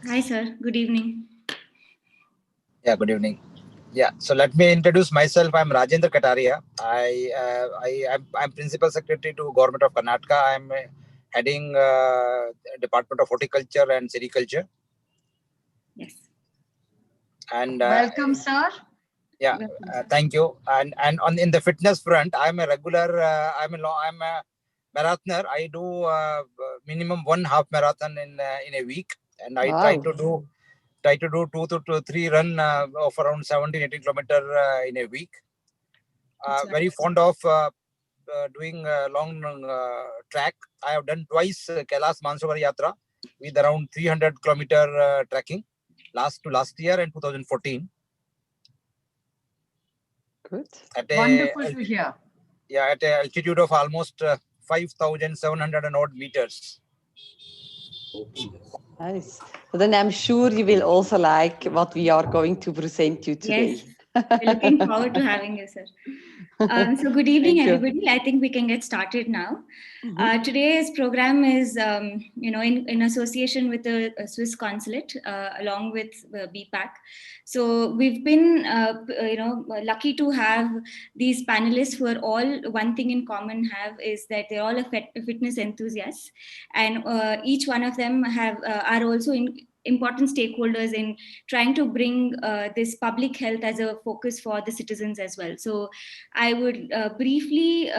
Hi, sir. Good evening. Yeah, good evening. Yeah, so let me introduce myself. I'm Rajendra Kataria. I'm Principal Secretary to Government of Karnataka. I'm heading Department of Horticulture and Sericulture. Yes. And Welcome, sir. yeah, thank you. And on in the fitness front, I'm a regular. I'm a marathoner. I do minimum one half marathon in a week, and I Wow. try to do 2 to 3 run of around 17-18 kilometer in a week. Very fond of doing long track. I have done twice Kailas Mansarovar Yatra with around 300-kilometer trekking last year and 2014. Good. Wonderful to hear. Yeah, at an altitude of almost 5,700 and odd meters. Nice. But then I'm sure you will also like what we are going to present you today. Yes. We're looking forward to having you, sir. So good evening, Thank you. everybody. I think we can get started now. Mhm. Today's program is, in association with the Swiss consulate, along with BPAC. So we've been, lucky to have these panelists who are all one thing in common have is that they're all fitness enthusiasts, and each one of them are also important stakeholders in trying to bring this public health as a focus for the citizens as well. So I would briefly,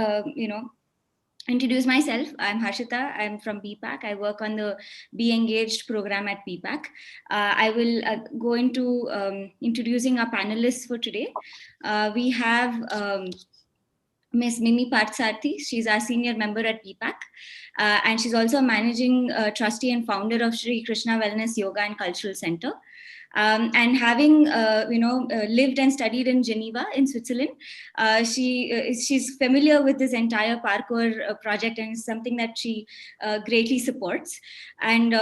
introduce myself. I'm Harshita. I'm from BPAC. I work on the Be Engaged program at BPAC. I will go into introducing our panelists for today. We have Ms. Mimi Parthasarathy. She's our senior member at BPAC. And she's also a managing trustee and founder of Sri Krishna Wellness Yoga and Cultural Center. And having lived and studied in Geneva in Switzerland, she's familiar with this entire parkour project, and it's something that she greatly supports. And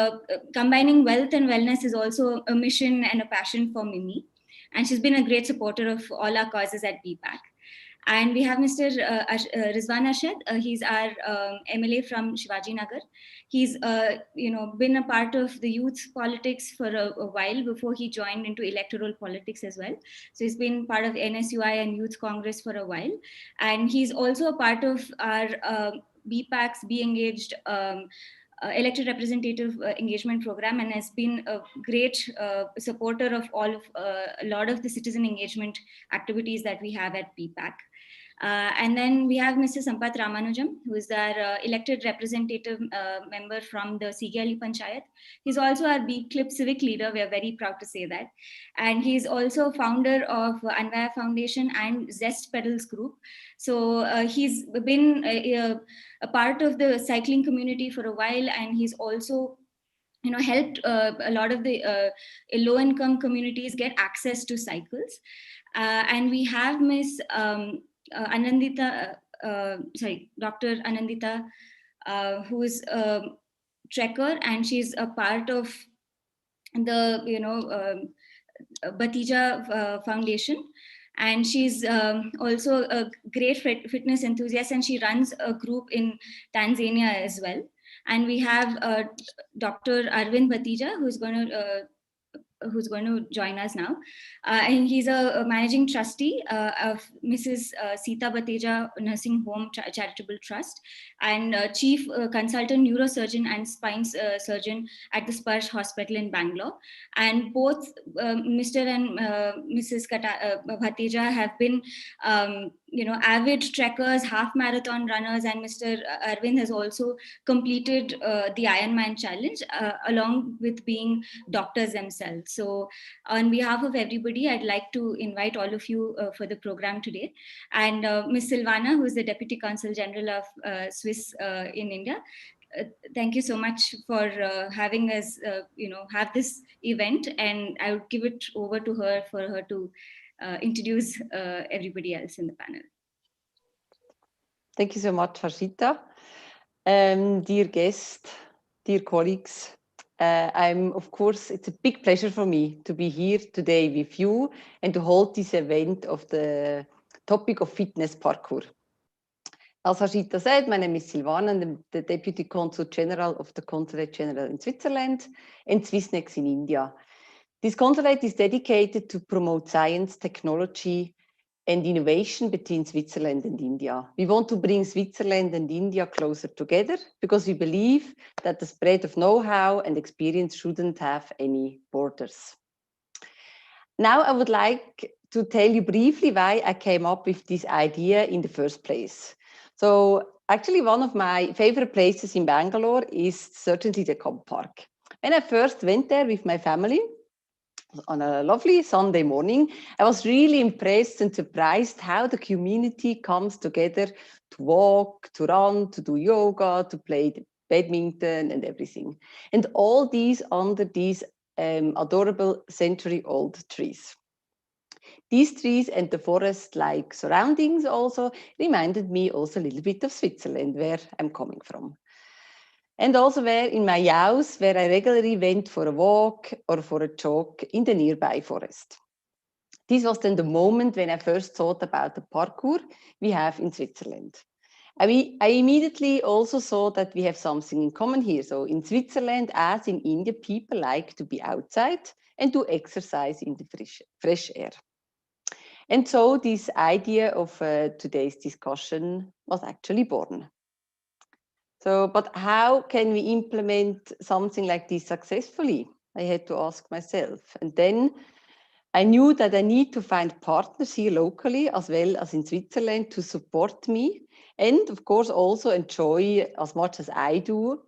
combining wealth and wellness is also a mission and a passion for Mimi, and she's been a great supporter of all our causes at BPAC. And we have Mr. Rizwan Arshad. He's our MLA from Shivaji Nagar. He's been a part of the youth politics for a while before he joined into electoral politics as well. So he's been part of NSUI and Youth Congress for a while, and he's also a part of our BPAC's Be Engaged. Elected representative engagement program, and has been a great supporter of all of a lot of the citizen engagement activities that we have at BPAC. And then we have Mr. Sampath Ramanujam, who is our elected representative member from the Sigali Panchayat. He's also our B-Clip civic leader. We are very proud to say that. And he's also founder of Anvaya Foundation and Zest Pedals Group. So he's been a part of the cycling community for a while, and he's also helped a lot of the low income communities get access to cycles. And we have Miss Dr. Anandita, who is a trekker, and she's a part of the Batija Foundation. And she's also a great fitness enthusiast, and she runs a group in Tanzania as well. And we have Dr. Arvind Batija, who's going to join us now. And he's a managing trustee of Mrs. Sita Bateja Nursing Home Charitable Trust, and chief consultant neurosurgeon and spine surgeon at the Sparsh Hospital in Bangalore. And both Mr. and Mrs. Bateja have been avid trekkers, half marathon runners, and Mr. Arvind has also completed the Ironman challenge along with being doctors themselves. So on behalf of everybody, I'd like to invite all of you for the program today. And Ms. Silvana, who is the Deputy Consul General of Swiss in India, thank you so much for having us, have this event. And I would give it over to her for her to introduce everybody else in the panel. Thank you so much, Harshita. Dear guest, dear colleagues, of course, it's a big pleasure for me to be here today with you and to hold this event of the topic of fitness parkour. As Harshita said, my name is Silvana, and I'm the Deputy Consul General of the Consulate General in Switzerland and Swissnex in India. This consulate is dedicated to promote science, technology, and innovation between Switzerland and India. We want to bring Switzerland and India closer together because we believe that the spread of know-how and experience shouldn't have any borders. Now, I would like to tell you briefly why I came up with this idea in the first place. So actually, one of my favorite places in Bangalore is certainly the Cobb Park. When I first went there with my family, on a lovely Sunday morning, I was really impressed and surprised how the community comes together to walk, to run, to do yoga, to play badminton and everything. And all these under these adorable century-old trees. These trees and the forest-like surroundings also reminded me also a little bit of Switzerland, where I'm coming from. And also where in my house, where I regularly went for a walk or for a jog in the nearby forest. This was then the moment when I first thought about the parkour we have in Switzerland. I immediately also saw that we have something in common here. So in Switzerland, as in India, people like to be outside and to exercise in the fresh air. And so this idea of today's discussion was actually born. So, but how can we implement something like this successfully? I had to ask myself. And then I knew that I need to find partners here locally as well as in Switzerland to support me. And of course, also enjoy as much as I do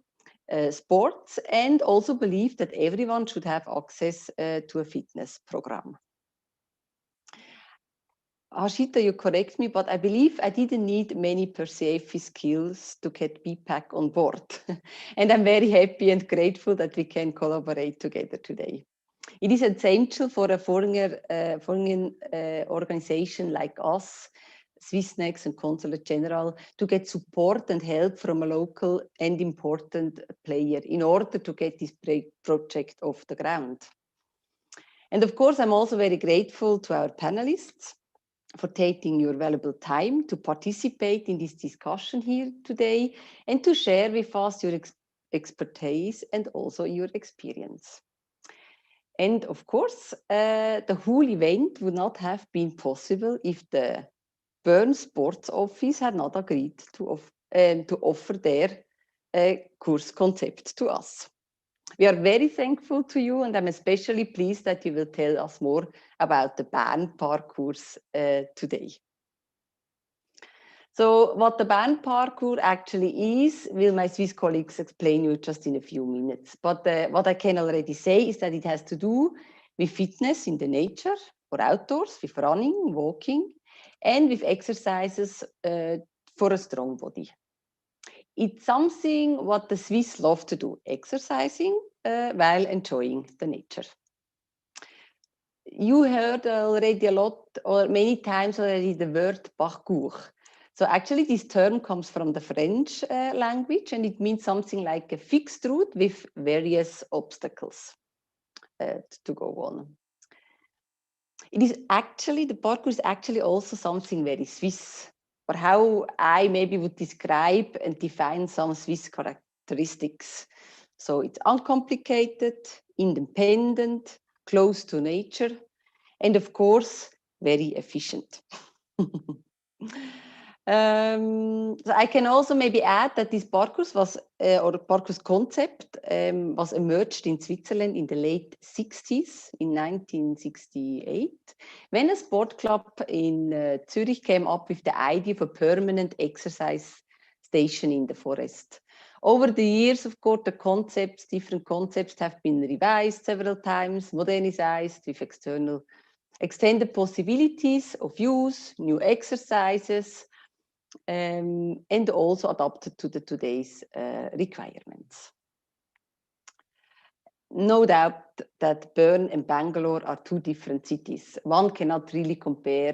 sports, and also believe that everyone should have access to a fitness program. Harshita, you correct me, but I believe I didn't need many Persefi skills to get BPAC on board. And I'm very happy and grateful that we can collaborate together today. It is essential for a foreign organization like us, Swissnex and Consulate General, to get support and help from a local and important player in order to get this project off the ground. And of course, I'm also very grateful to our panelists for taking your valuable time to participate in this discussion here today and to share with us your expertise and also your experience. And of course, the whole event would not have been possible if the Bern Sports Office had not agreed to offer their course concept to us. We are very thankful to you, and I'm especially pleased that you will tell us more about the Bern Parcours today. So what the Bern Parcours actually is, will my Swiss colleagues explain you just in a few minutes. But what I can already say is that it has to do with fitness in the nature or outdoors, with running, walking, and with exercises for a strong body. It's something what the Swiss love to do, exercising while enjoying the nature. You heard already a lot or many times already the word parcours. So actually this term comes from the French language, and it means something like a fixed route with various obstacles to go on. It is actually, the parkour is actually also something very Swiss, or how I maybe would describe and define some Swiss characteristics. So it's uncomplicated, independent, close to nature, and of course, very efficient. So I can also maybe add that this parcours was, or parcours concept was emerged in Switzerland in the late 60s, in 1968, when a sport club in Zurich came up with the idea of a permanent exercise station in the forest. Over the years, of course, different concepts have been revised several times, modernized with extended possibilities of use, new exercises, and also adapted to today's requirements. No doubt that Bern and Bangalore are two different cities. One cannot really compare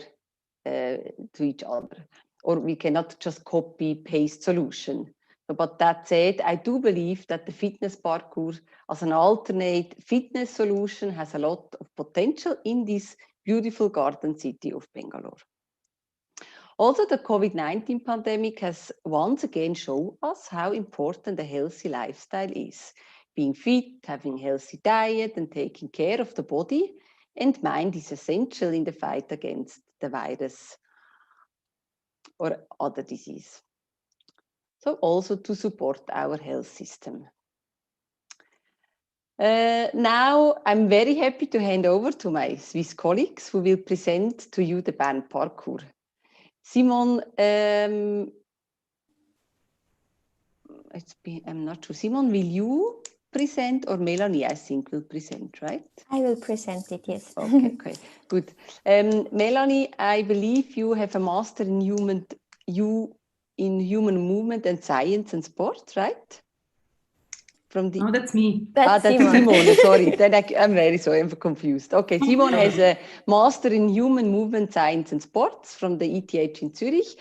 to each other, or we cannot just copy-paste solution. But that said, I do believe that the fitness parkour as an alternate fitness solution has a lot of potential in this beautiful garden city of Bangalore. Also, the COVID-19 pandemic has once again shown us how important a healthy lifestyle is. Being fit, having a healthy diet, and taking care of the body and mind is essential in the fight against the virus or other disease. So also to support our health system. Now I'm very happy to hand over to my Swiss colleagues who will present to you the Bern parkour. Simon, I'm not sure. Simon, will you present or Melanie, I think, will present, right? I will present it, yes. Okay, good. Melanie, I believe you have a master in human movement and science and sport, right? No, that's me. That's Simone. Sorry, then I'm very sorry, I'm confused. Okay, Simone has a master in human movement science and sports from the ETH in Zurich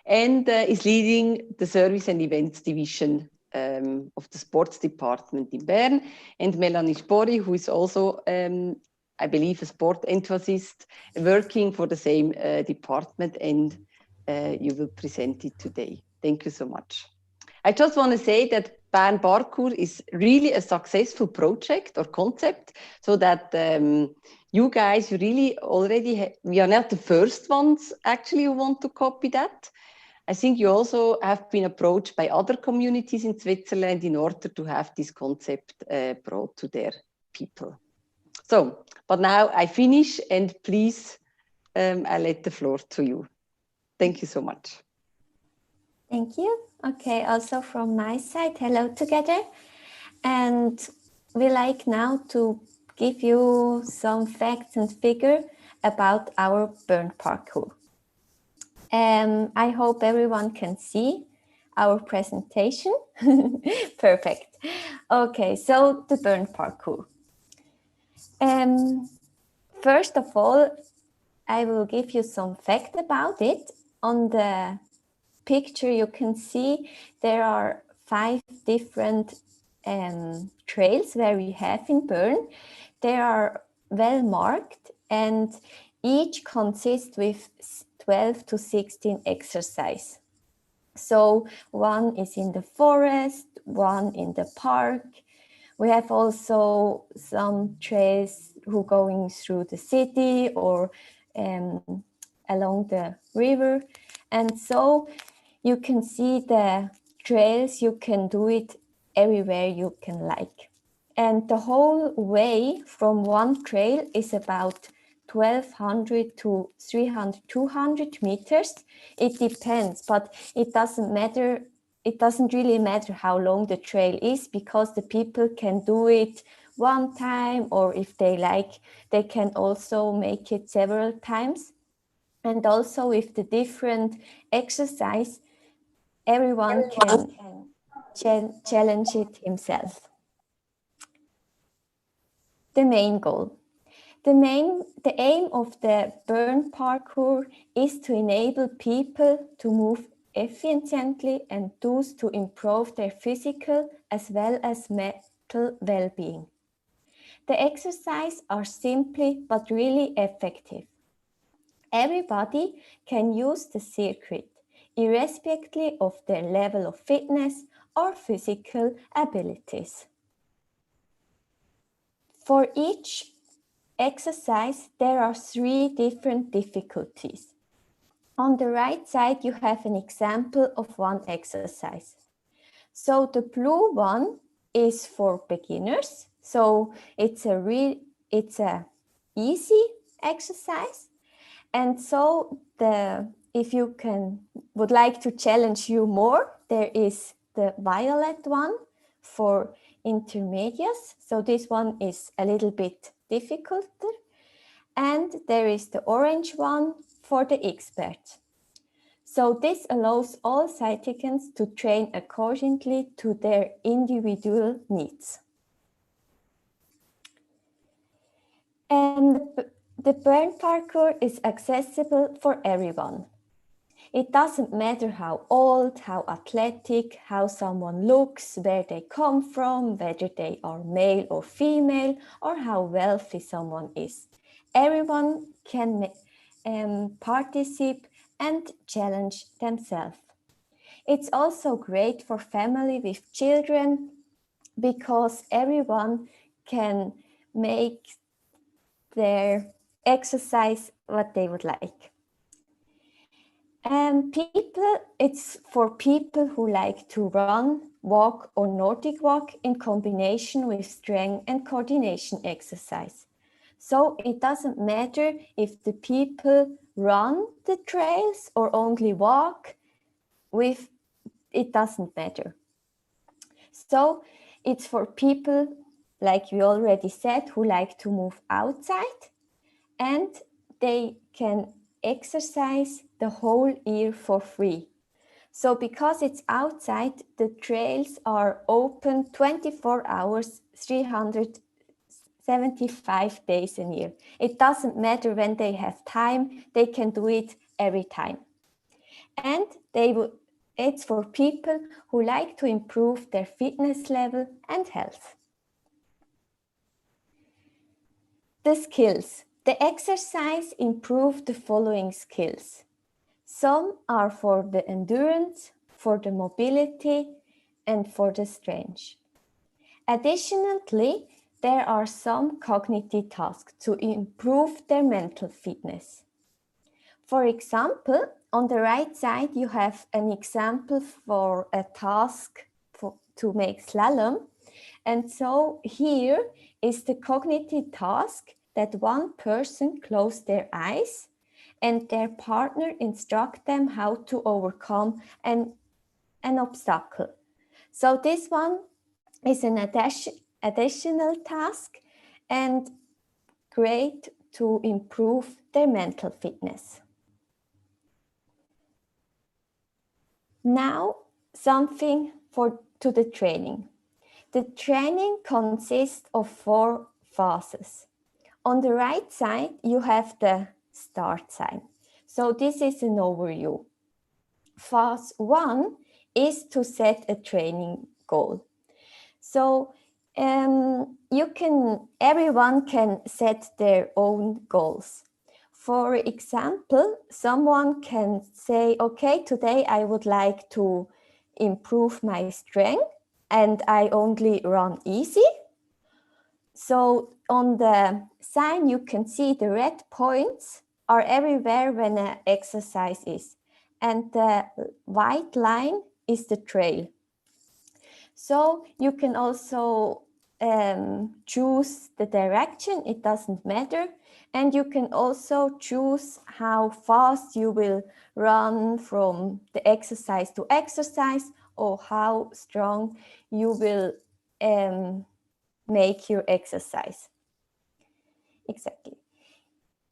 and is leading the service and events division of the sports department in Bern. And Melanie Spori, who is also, I believe, a sport enthusiast working for the same department, and you will present it today. Thank you so much. I just want to say that Bern Parkour is really a successful project or concept, so that you guys, you really already, we are not the first ones actually who want to copy that. I think you also have been approached by other communities in Switzerland in order to have this concept brought to their people. So, but now I finish and please, I let the floor to you. Thank you so much. Thank you. Okay, also from my side, hello together. And we like now to give you some facts and figures about our Bern parkour. I hope everyone can see our presentation. Perfect. Okay, so the Bern parkour. First of all, I will give you some fact about it. On the picture you can see there are 5 different trails where we have in Bern. They are well marked and each consists with 12 to 16 exercise. So one is in the forest, one in the park. We have also some trails who going through the city or along the river. And so you can see the trails, you can do it everywhere you can like. And the whole way from one trail is about 1200 to 300, 200 meters. It depends, but it doesn't matter. It doesn't really matter how long the trail is because the people can do it one time, or if they like, they can also make it several times. And also with the different exercise, everyone can challenge it himself. The main goal. The aim of the Bern parkour is to enable people to move efficiently and thus to improve their physical as well as mental well-being. The exercises are simple but really effective. Everybody can use the circuit, irrespective of their level of fitness or physical abilities. For each exercise, there are 3 different difficulties. On the right side, you have an example of one exercise. So the blue one is for beginners. So it's a easy exercise. And so if you would like to challenge you more, there is the violet one for intermediates. So this one is a little bit difficult. And there is the orange one for the experts. So this allows all cyclists to train accordingly to their individual needs. And the Bern parkour is accessible for everyone. It doesn't matter how old, how athletic, how someone looks, where they come from, whether they are male or female, or how wealthy someone is. Everyone can participate and challenge themselves. It's also great for family with children because everyone can make their exercise what they would like. And it's for people who like to run, walk or Nordic walk in combination with strength and coordination exercise. So it doesn't matter if the people run the trails or only walk, it doesn't matter. So it's for people, like we already said, who like to move outside, and they can exercise the whole year for free. So because it's outside, the trails are open 24 hours, 375 days a year. It doesn't matter when they have time, they can do it every time. And it's for people who like to improve their fitness level and health. The skills. The exercise improve the following skills. Some are for the endurance, for the mobility, and for the strength. Additionally, there are some cognitive tasks to improve their mental fitness. For example, on the right side, you have an example for a task to make slalom. And so here is the cognitive task that one person close their eyes and their partner instruct them how to overcome an obstacle. So this one is an additional task and great to improve their mental fitness. Now, something to the training. The training consists of 4 phases. On the right side, you have the start sign. So this is an overview. Phase 1 is to set a training goal. So everyone can set their own goals. For example, someone can say, okay, today I would like to improve my strength and I only run easy. So on the sign, you can see the red points are everywhere when an exercise is. And the white line is the trail. So you can also choose the direction, it doesn't matter. And you can also choose how fast you will run from the exercise to exercise or how strong you will make your exercise. Exactly.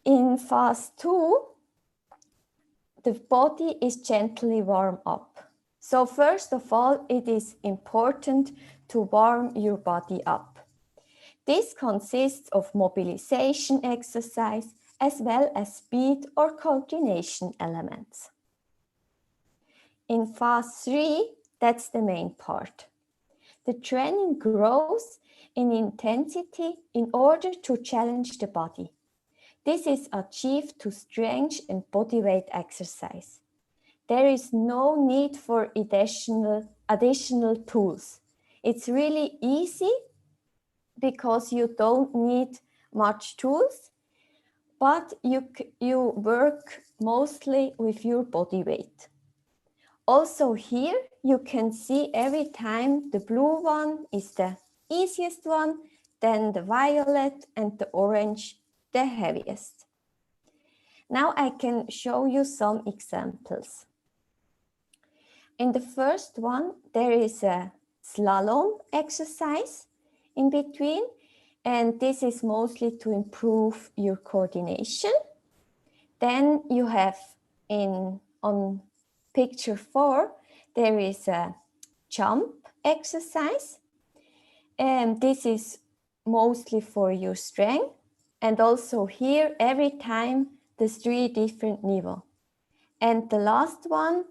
In phase 2, the body is gently warmed up. So first of all, it is important to warm your body up. This consists of mobilization exercise as well as speed or coordination elements. In phase 3, that's the main part. The training grows in intensity in order to challenge the body. This is achieved through strength and bodyweight exercise. There is no need for additional tools. It's really easy because you don't need much tools, but you work mostly with your body weight. Also here, you can see every time the blue one is the easiest one, then the violet and the orange, the heaviest. Now I can show you some examples. In the first one, there is a slalom exercise in between, and this is mostly to improve your coordination. Then you have on picture 4, there is a jump exercise, and this is mostly for your strength. And also here, every time, there's 3 different levels. And the last one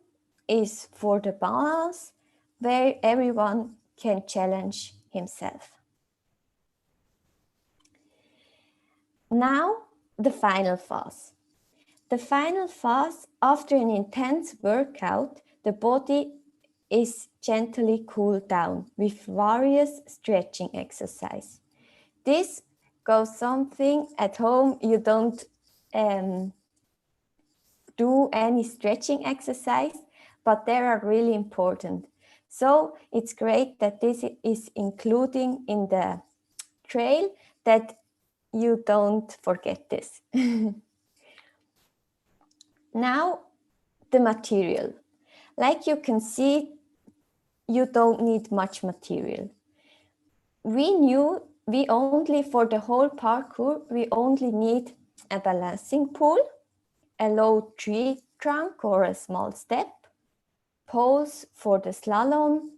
is for the balance, where everyone can challenge himself. Now, the final phase. The final phase, after an intense workout, the body is gently cooled down with various stretching exercises. This goes something at home, you don't do any stretching exercise, but they are really important. So it's great that this is including in the trail, that you don't forget this. Now, the material. Like you can see, you don't need much material. We only, for the whole parkour, we only need a balancing pole, a low tree trunk or a small step, poles for the slalom,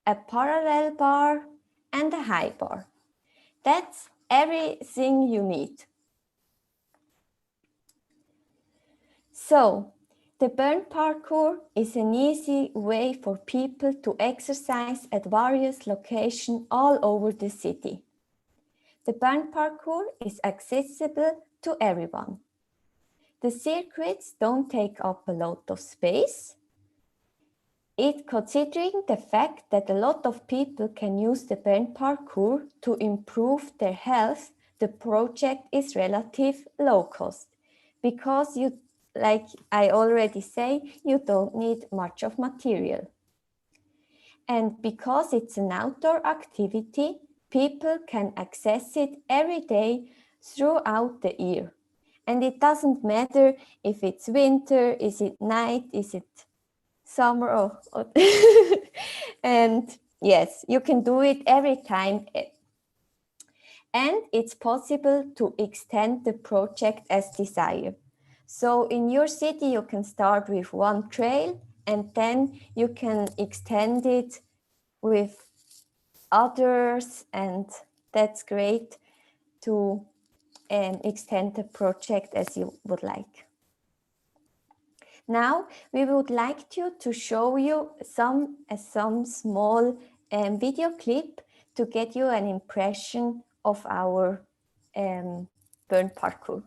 a parallel bar, and a high bar. That's everything you need. So, the burn parkour is an easy way for people to exercise at various locations all over the city. The burn parkour is accessible to everyone. The circuits don't take up a lot of space. Considering the fact that a lot of people can use the burn parkour to improve their health, the project is relative low cost because you, like I already say, you don't need much of material. And because it's an outdoor activity, people can access it every day throughout the year. And it doesn't matter if it's winter, is it night, is it summer, and yes, you can do it every time. And it's possible to extend the project as desired. So in your city, you can start with one trail and then you can extend it with others, and that's great to extend the project as you would like. Now we would like to show you some small video clip to get you an impression of our burn parkour.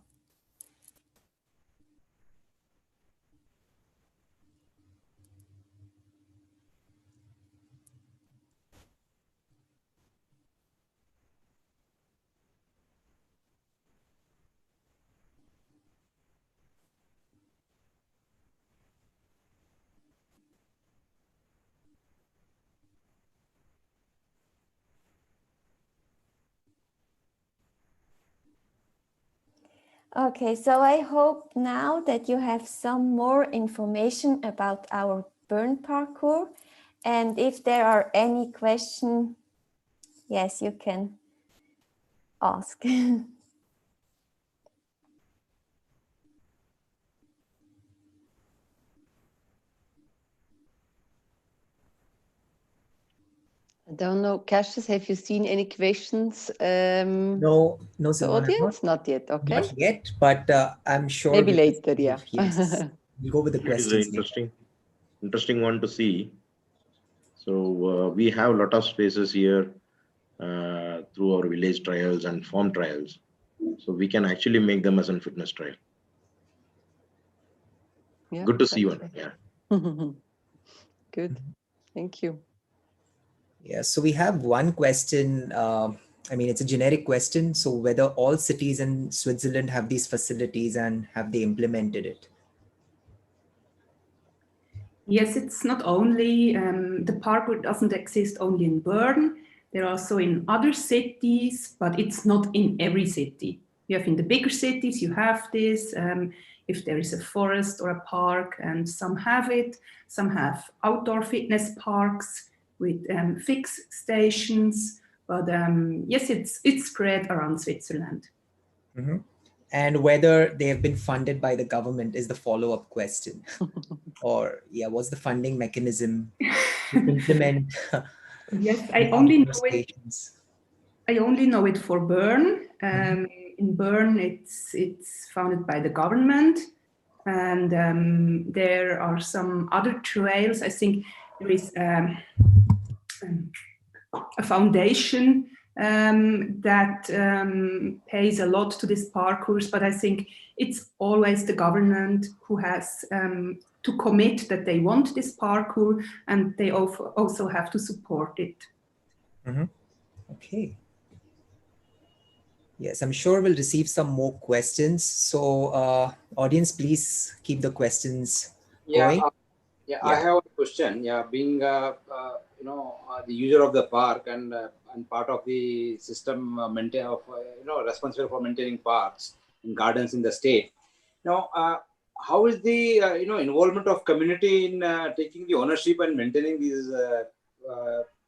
Okay, so I hope now that you have some more information about our burn parkour, and if there are any questions, yes, you can ask. I don't know, Cassius, have you seen any questions? No, the audience? Not yet, okay. Not yet, but I'm sure maybe later, yeah. Yes. We'll go with the questions. It is an interesting one to see. So we have a lot of spaces here through our village trials and farm trials. So we can actually make them as a fitness trial. Yeah, good to see one. Right. Yeah. Good. Thank you. Yeah, so we have one question. I mean, it's a generic question. So whether all cities in Switzerland have these facilities and have they implemented it? Yes, it's not only, the parkour doesn't exist only in Bern. They're also in other cities, but it's not in every city. You have in the bigger cities, you have this, if there is a forest or a park, and some have it. Some have outdoor fitness parks with fixed stations, but yes, it's spread around Switzerland. Mm-hmm. And whether they have been funded by the government is the follow-up question. Or yeah, what's the funding mechanism to implement? Yes, I only know it for Bern. In Bern, it's funded by the government, and there are some other trails. I think there is a foundation that pays a lot to this parkours, but I think it's always the government who has to commit that they want this parkour, and they also have to support it. Okay. Yes, I'm sure we'll receive some more questions. So audience, please keep the questions going. I have a question. Being the user of the park and part of the system responsible for maintaining parks and gardens in the state. Now, how is the involvement of community in taking the ownership and maintaining these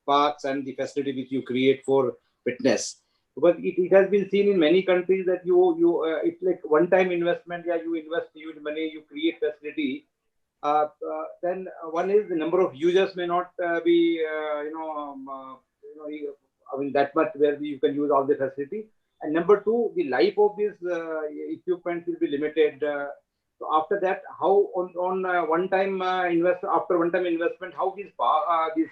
parks and the facility which you create for fitness? Because it has been seen in many countries that it's like one-time investment. You invest huge money, you create facility. Then one is the number of users may not be that much where you can use all the facility, and number two, the life of this equipment will be limited. So after that, how on one-time investment, how this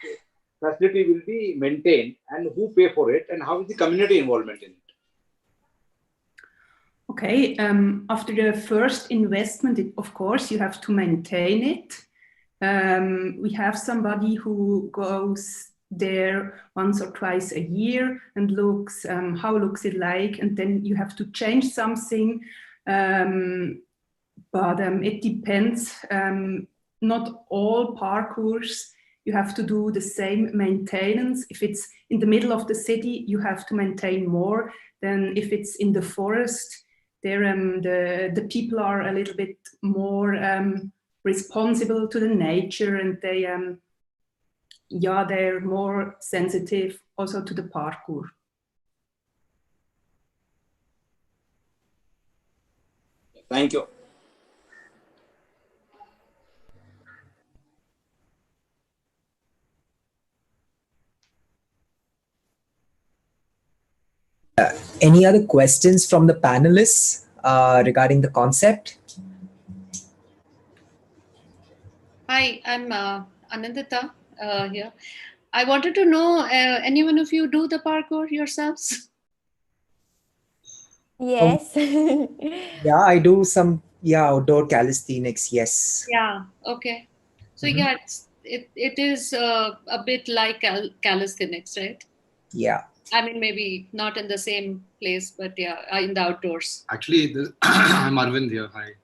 facility will be maintained and who pay for it, and how is the community involvement in it? Okay, after the first investment, of course, you have to maintain it. We have somebody who goes there once or twice a year and looks how looks it like, and then you have to change something. But it depends. Not all parkours you have to do the same maintenance. If it's in the middle of the city, you have to maintain more than if it's in the forest. There, the people are a little bit more responsible to the nature, and they're more sensitive also to the parkour. Thank you. Any other questions from the panelists regarding the concept? Hi, I'm Anandita here. I wanted to know, any one of you do the parkour yourselves? Yes. Yeah, I do some outdoor calisthenics. Yes. Yeah. Okay. So yeah, it is a bit like calisthenics, right? Yeah. I mean, maybe not in the same place, but yeah, in the outdoors. Actually, I'm Arvind here. Hi.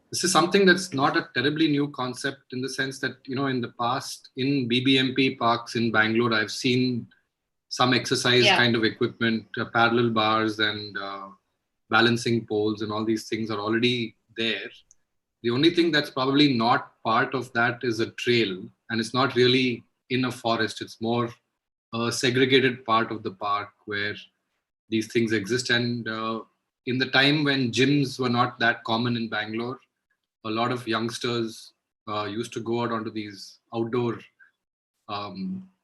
This is something that's not a terribly new concept, in the sense that, in the past, in BBMP parks in Bangalore, I've seen some exercise kind of equipment, parallel bars and balancing poles and all these things are already there. The only thing that's probably not part of that is a trail, and it's not really in a forest. It's more a segregated part of the park where these things exist. And in the time when gyms were not that common in Bangalore, a lot of youngsters used to go out onto these outdoor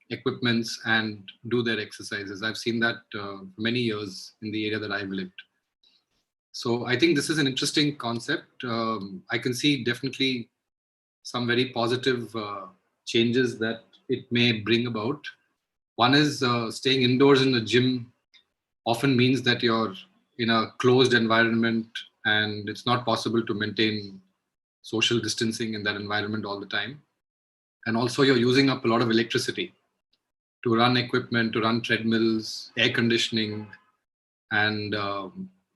equipments and do their exercises. I've seen that for many years in the area that I've lived. So I think this is an interesting concept. I can see definitely some very positive changes that it may bring about. One is staying indoors in a gym often means that you're in a closed environment, and it's not possible to maintain social distancing in that environment all the time. And also you're using up a lot of electricity to run equipment, to run treadmills, air conditioning. And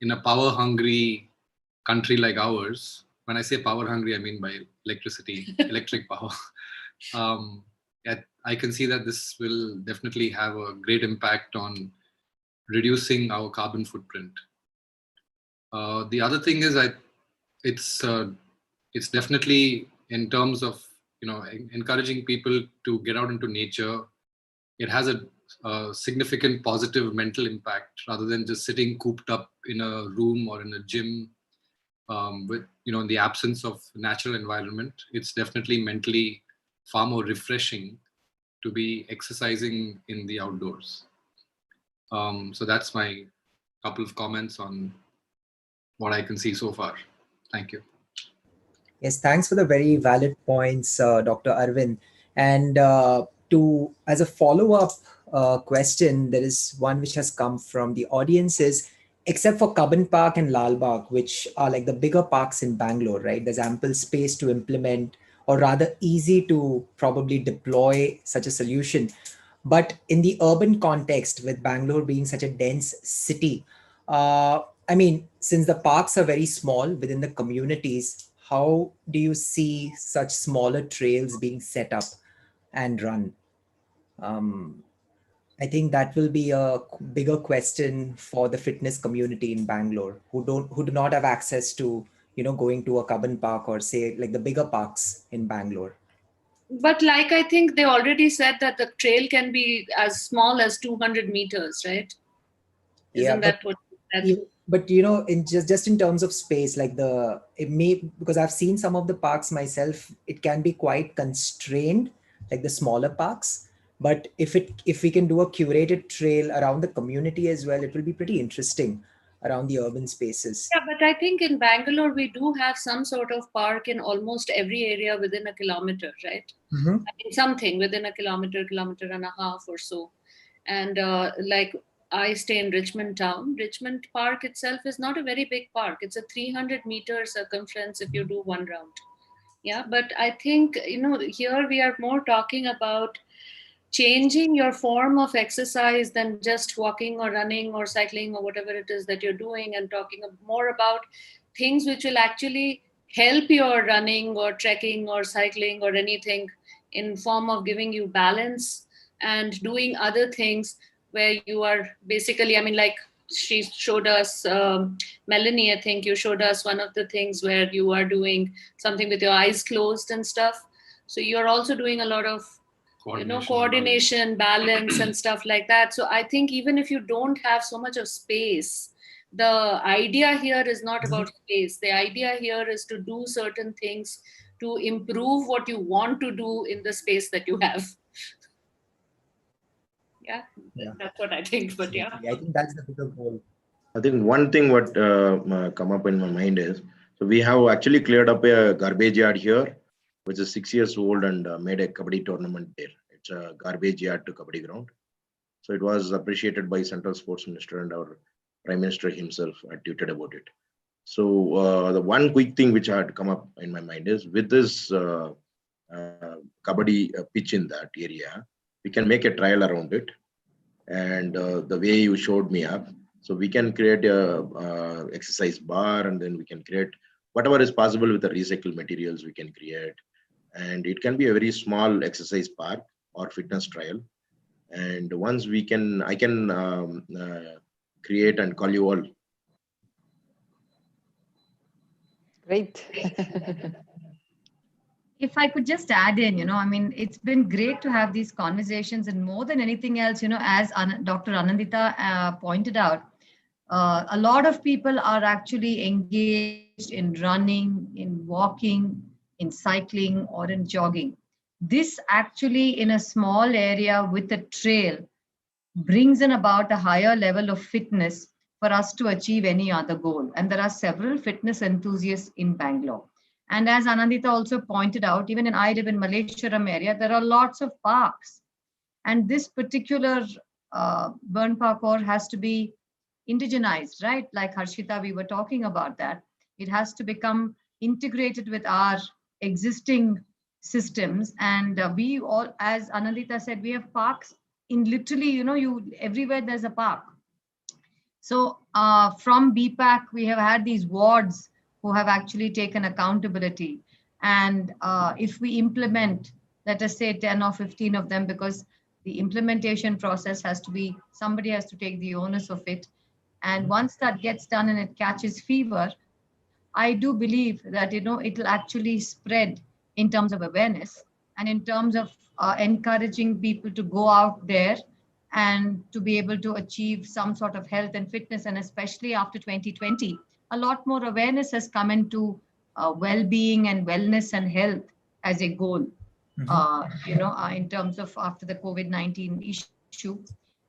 in a power hungry country like ours, when I say power hungry, I mean by electricity, electric power. I can see that this will definitely have a great impact on reducing our carbon footprint. The other thing is it's definitely in terms of encouraging people to get out into nature. It has a significant positive mental impact rather than just sitting cooped up in a room or in a gym with in the absence of natural environment. It's definitely mentally far more refreshing to be exercising in the outdoors. So that's my couple of comments on what I can see so far. Thank you. Yes, thanks for the very valid points, Dr. Arvind. And as a follow-up question, there is one which has come from the audience is, except for Cubbon Park and Lal Bagh, which are like the bigger parks in Bangalore, right? There's ample space to implement, or rather easy to probably deploy such a solution. But in the urban context, with Bangalore being such a dense city, I mean, since the parks are very small within the communities, how do you see such smaller trails being set up and run? I think that will be a bigger question for the fitness community in Bangalore, who do not have access to, going to a Cubbon Park or say like the bigger parks in Bangalore. But like I think they already said that the trail can be as small as 200 meters, right? Isn't that what you said? But in just in terms of space, like because I've seen some of the parks myself, it can be quite constrained, like the smaller parks. But if we can do a curated trail around the community as well, it will be pretty interesting around the urban spaces. Yeah, but I think in Bangalore we do have some sort of park in almost every area within a kilometer, right? Mm-hmm. I mean, something within a kilometer and a half or so. And like I stay in Richmond town. Richmond Park itself is not a very big park. It's a 300-meter circumference if you do one round. Yeah, but I think, here we are more talking about changing your form of exercise than just walking or running or cycling or whatever it is that you're doing, and talking more about things which will actually help your running or trekking or cycling or anything, in form of giving you balance and doing other things where you are basically, I mean, like she showed us, Melanie, I think you showed us one of the things where you are doing something with your eyes closed and stuff. So you're also doing a lot of coordination, balance and stuff like that. So I think even if you don't have so much of space, the idea here is not about space. The idea here is to do certain things to improve what you want to do in the space that you have. Yeah, that's what I think. But yeah, I think that's the bigger goal. I think one thing what come up in my mind is, so we have actually cleared up a garbage yard here, which is 6 years old, and made a kabaddi tournament there. It's a garbage yard to kabaddi ground. So it was appreciated by Central Sports Minister, and our Prime Minister himself tweeted about it. So the one quick thing which had come up in my mind is, with this kabaddi pitch in that area, we can make a trial around it. And the way you showed me up, so we can create a exercise bar, and then we can create whatever is possible with the recycled materials we can create. And it can be a very small exercise park or fitness trial. And once I can create and call you all. Great. If I could just add in, I mean, it's been great to have these conversations, and more than anything else, as Dr. Anandita pointed out, a lot of people are actually engaged in running, in walking, in cycling, or in jogging. This actually, in a small area with a trail, brings in about a higher level of fitness for us to achieve any other goal. And there are several fitness enthusiasts in Bangalore. And as Anandita also pointed out, even I live in Malleshwaram area, there are lots of parks. And this particular burn parkour has to be indigenized, right? Like Harshita, we were talking about that. It has to become integrated with our existing systems. And we all, as Anandita said, we have parks in literally, everywhere there's a park. So from BPAC, we have had these wards who have actually taken accountability. And if we implement, let us say 10 or 15 of them, because the implementation process has to be, somebody has to take the onus of it. And once that gets done and it catches fever, I do believe that, it'll actually spread in terms of awareness and in terms of encouraging people to go out there and to be able to achieve some sort of health and fitness. And especially after 2020, a lot more awareness has come into well-being and wellness and health as a goal, in terms of after the COVID-19 issue.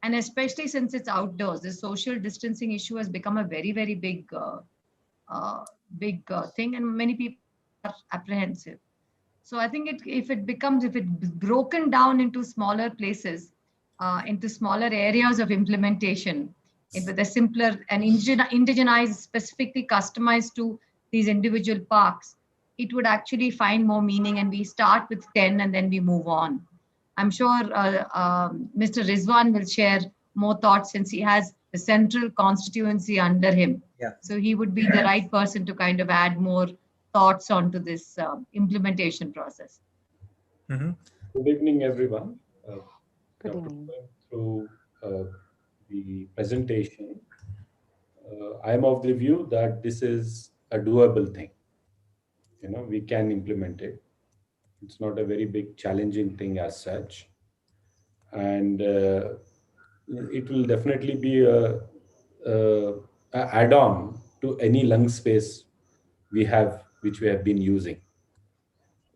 And especially since it's outdoors, the social distancing issue has become a very, very big thing, and many people are apprehensive. So I think if it's broken down into smaller places, into smaller areas of implementation, with a simpler and indigenized, specifically customized to these individual parks, it would actually find more meaning, and we start with 10 and then we move on. I'm sure Mr. Rizwan will share more thoughts since he has the central constituency under him. Yeah. So he would be the right person to kind of add more thoughts onto this implementation process. Mm-hmm. Good evening, everyone. Good After evening. going through the presentation, I am of the view that this is a doable thing. We can implement it. It's not a very big challenging thing as such. And it will definitely be a add-on to any lung space which we have been using.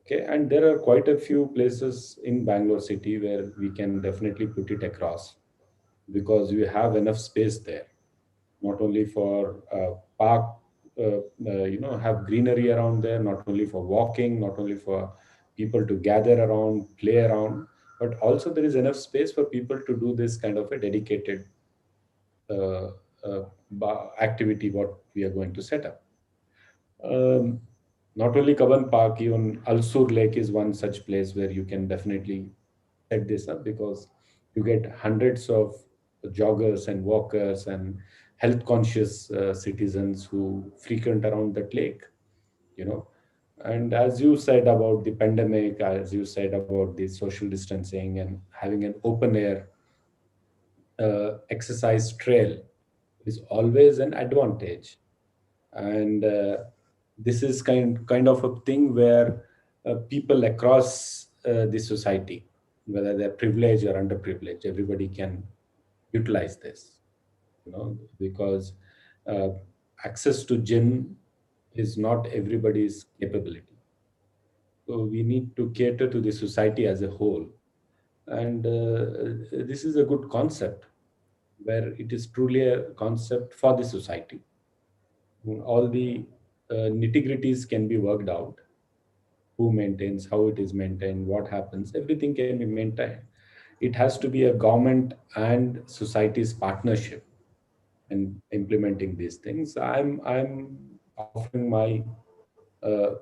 Okay, and there are quite a few places in Bangalore city where we can definitely put it across, because we have enough space there, not only for park, have greenery around there, not only for walking, not only for people to gather around, play around, but also there is enough space for people to do this kind of a dedicated uh, activity what we are going to set up. Um, Not only Kaban Park, even Alsur Lake is one such place where you can definitely set this up, because you get hundreds of joggers and walkers and health conscious citizens who frequent around that lake, you know. And as you said about the pandemic, as you said about the social distancing and having an open air exercise trail is always an advantage. And this is kind of a thing where people across the society, whether they're privileged or underprivileged, everybody can utilize this, because uh, access to gym is not everybody's capability. So we need to cater to the society as a whole. And this is a good concept, where it is truly a concept for the society. All the nitty-gritties can be worked out. Who maintains, how it is maintained, what happens, everything can be maintained. It has to be a government and society's partnership in implementing these things. I'm offering my uh,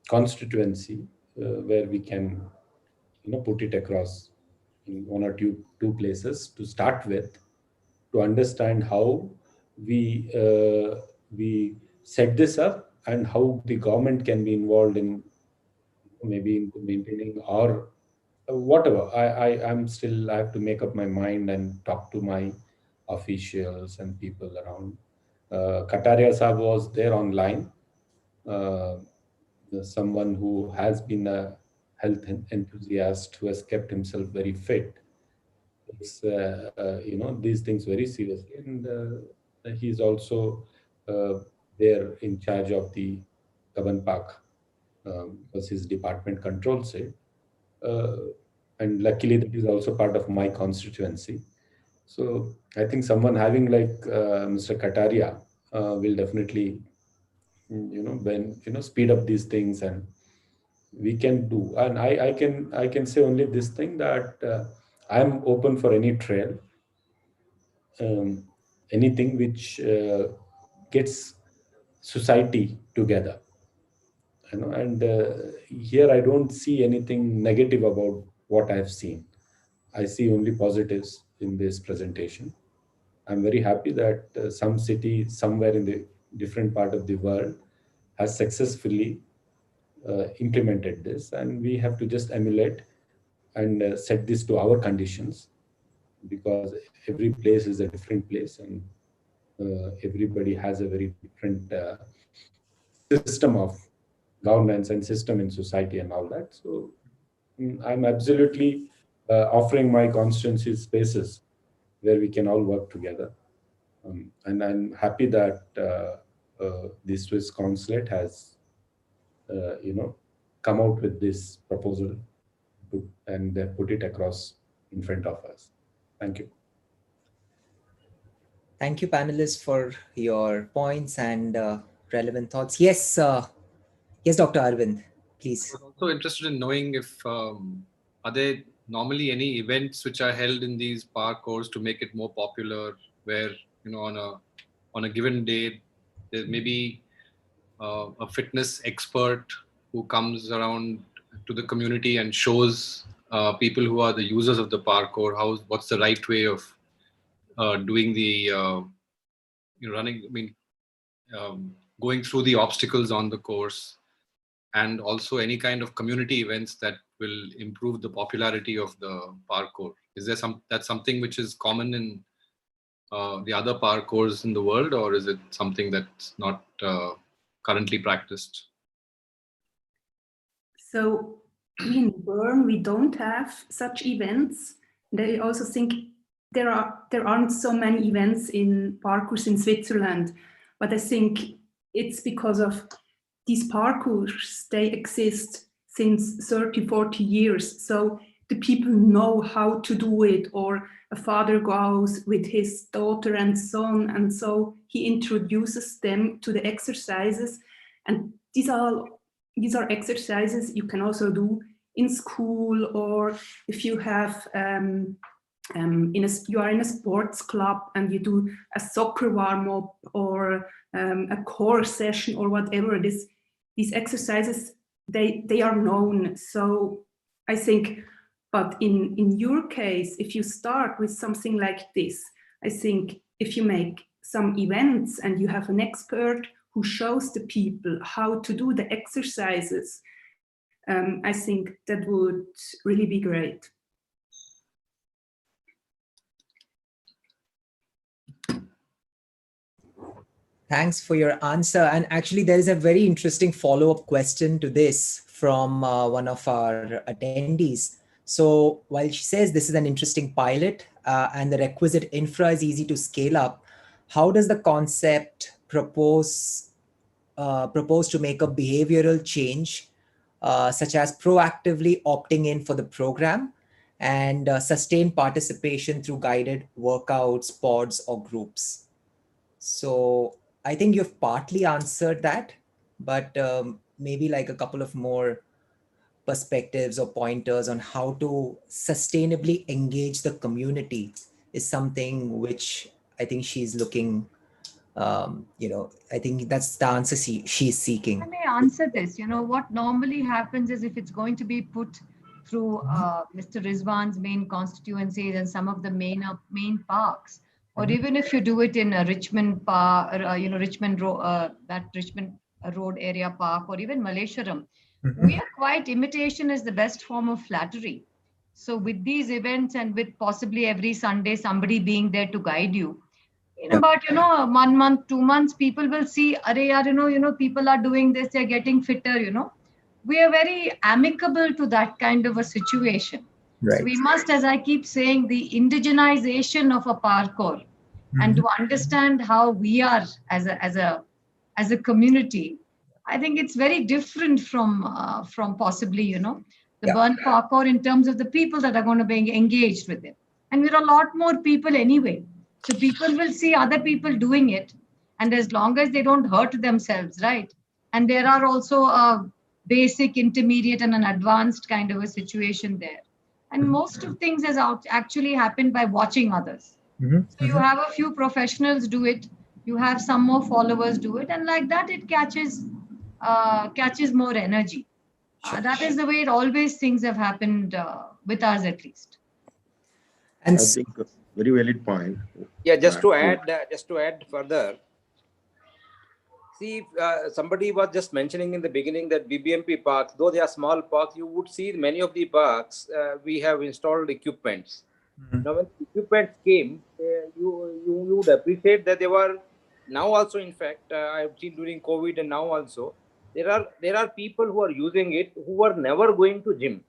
constituency where we can put it across in one or two places to start with, to understand how we set this up, and how the government can be involved in maybe into maintaining, or whatever. I have to make up my mind and talk to my officials and people around. Kataria Saab was there online, uh, someone who has been a health enthusiast who has kept himself very fit. Takes these things very seriously, and he's also there in charge of the Kaban Park, because his department controls it. Uh, and luckily, that is also part of my constituency. So I think someone having like Mr. Kataria will definitely, speed up these things, and we can do. And I can say only this thing, that I'm open for any trail, um, anything which gets society together. And here I don't see anything negative about what I've seen. I see only positives in this presentation. I'm very happy that some city somewhere in the different part of the world has successfully implemented this, and we have to just emulate and set this to our conditions, because every place is a different place, and everybody has a very different system of governance and system in society and all that. So I'm absolutely offering my constituency spaces where we can all work together. And I'm happy that the Swiss consulate has, come out with this proposal and put it across in front of us. Thank you. Thank you, panelists, for your points and relevant thoughts. Yes, yes, Dr. Arvind, please. I was also interested in knowing if are there normally any events which are held in these park cores to make it more popular, where on a given day, there may be a fitness expert who comes around to the community and shows people who are the users of the parkour what's the right way of doing the running. I mean, going through the obstacles on the course, and also any kind of community events that will improve the popularity of the parkour. Is there that's something which is common in the other parkours in the world, or is it something that's not currently practiced? So in Bern, we don't have such events. I also think there aren't so many events in parkours in Switzerland, but I think it's because of these parkours, they exist since 30, 40 years. So the people know how to do it, or a father goes with his daughter and son, and so he introduces them to the exercises. And these are exercises you can also do in school, or if you have you are in a sports club and you do a soccer warm-up or a core session or whatever. These exercises, they are known. So I think, but in your case, if you start with something like this, I think if you make some events and you have an expert who shows the people how to do the exercises, I think that would really be great. Thanks for your answer. And actually, there is a very interesting follow-up question to this from one of our attendees. So while she says this is an interesting pilot and the requisite infra is easy to scale up, how does the concept propose to make a behavioral change, such as proactively opting in for the program and sustain participation through guided workouts, pods, or groups? So I think you've partly answered that, but maybe like a couple of more perspectives or pointers on how to sustainably engage the community is something which I think she's looking, I think that's the answer she's seeking. I may answer this. What normally happens is if it's going to be put through Mr. Rizwan's main constituencies and some of the main parks, or even if you do it in a Richmond Park, Richmond Road area park, or even Malleswaram, we are quite, imitation is the best form of flattery. So with these events and with possibly every Sunday somebody being there to guide you, in about 1 month, 2 months, people will see, people are doing this, they're getting fitter. We are very amicable to that kind of a situation. Right. So we must, as I keep saying, the indigenization of a parkour, and to understand how we are as a community. I think it's very different from possibly the Bern parkour in terms of the people that are going to be engaged with it. And we're a lot more people anyway. So people will see other people doing it, and as long as they don't hurt themselves, right? And there are also a basic, intermediate, and an advanced kind of a situation there. And most of things has actually happened by watching others. So you have a few professionals do it, you have some more followers do it, and like that it catches more energy. That is the way it always things have happened with us, at least. And I think a very valid point. Yeah, just to add further. See, somebody was just mentioning in the beginning that BBMP parks, though they are small parks, you would see many of the parks we have installed equipments. Now, when equipment came, you would appreciate that they were now also. In fact, I've seen during COVID and now also there are people who are using it who were never going to gym.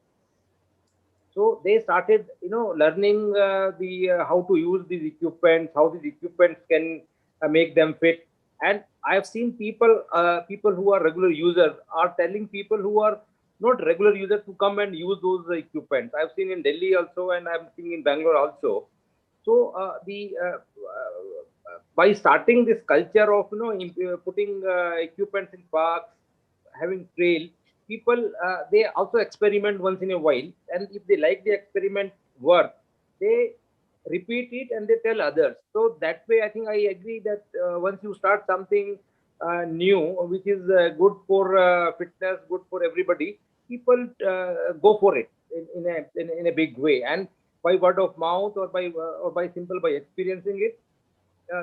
So they started, learning how to use these equipments, how these equipments can make them fit. And I've seen people who are regular users are telling people who are not regular users to come and use those equipments. I've seen in Delhi also, and I'm seeing in Bangalore also. So by starting this culture of putting equipments in parks, having trail, people they also experiment once in a while, and if they like the experiment work, they repeat it and they tell others. So that way, I think I agree that once you start something new, which is good for fitness, good for everybody, people go for it in a big way, and by word of mouth or by simple by experiencing it,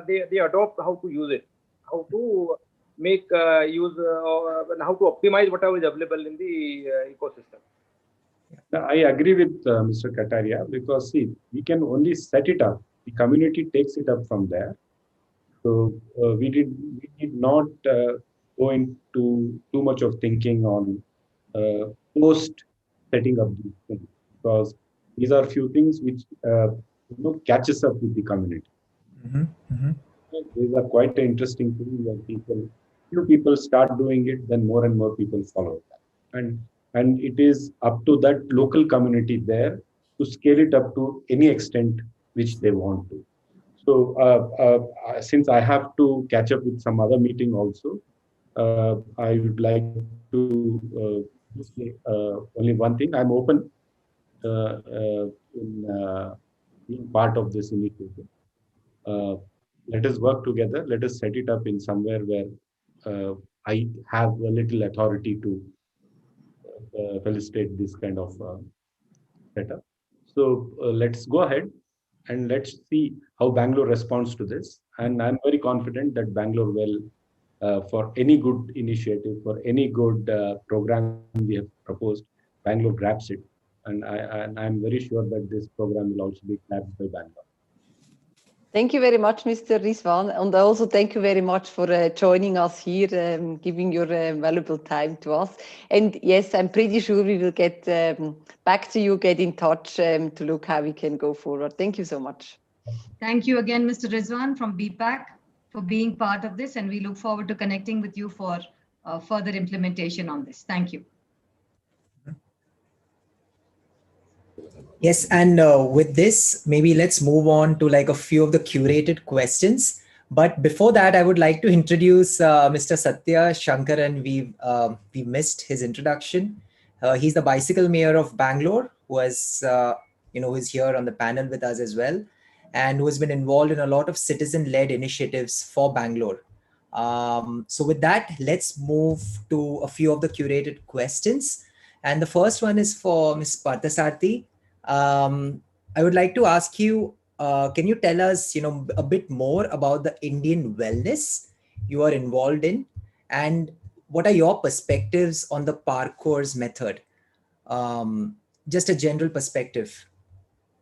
they adopt how to use it, how to make use and how to optimize whatever is available in the ecosystem. I agree with Mr. Kataria, because see, we can only set it up. The community takes it up from there. So we did not go into too much of thinking on post setting up these things, because these are few things which catches up with the community. These are quite an interesting thing where few people start doing it, then more and more people follow that, and it is up to that local community there to scale it up to any extent which they want to. So since I have to catch up with some other meeting also, I would like to say only one thing. I'm open in being part of this initiative. Uh, Let us work together. Let us set it up in somewhere where I have a little authority to facilitate this kind of setup. So let's go ahead and let's see how Bangalore responds to this. And I'm very confident that Bangalore will, for any good initiative, for any good program we have proposed, Bangalore grabs it. And I'm very sure that this program will also be grabbed by Bangalore. Thank you very much, Mr. Rizwan. And also thank you very much for joining us here, giving your valuable time to us. And yes, I'm pretty sure we will get back to you, get in touch to look how we can go forward. Thank you so much. Thank you again, Mr. Rizwan from BPAC, for being part of this. And we look forward to connecting with you for further implementation on this. Thank you. Yes, and with this, maybe let's move on to like a few of the curated questions. But before that, I would like to introduce Mr. Satya Shankaran. We missed his introduction. He's the bicycle mayor of Bangalore, who has, who is here on the panel with us as well, and who has been involved in a lot of citizen-led initiatives for Bangalore. So with that, let's move to a few of the curated questions. And the first one is for Ms. Parthasarthi. I would like to ask you, can you tell us, a bit more about the Indian wellness you are involved in, and what are your perspectives on the parkour's method? Just a general perspective.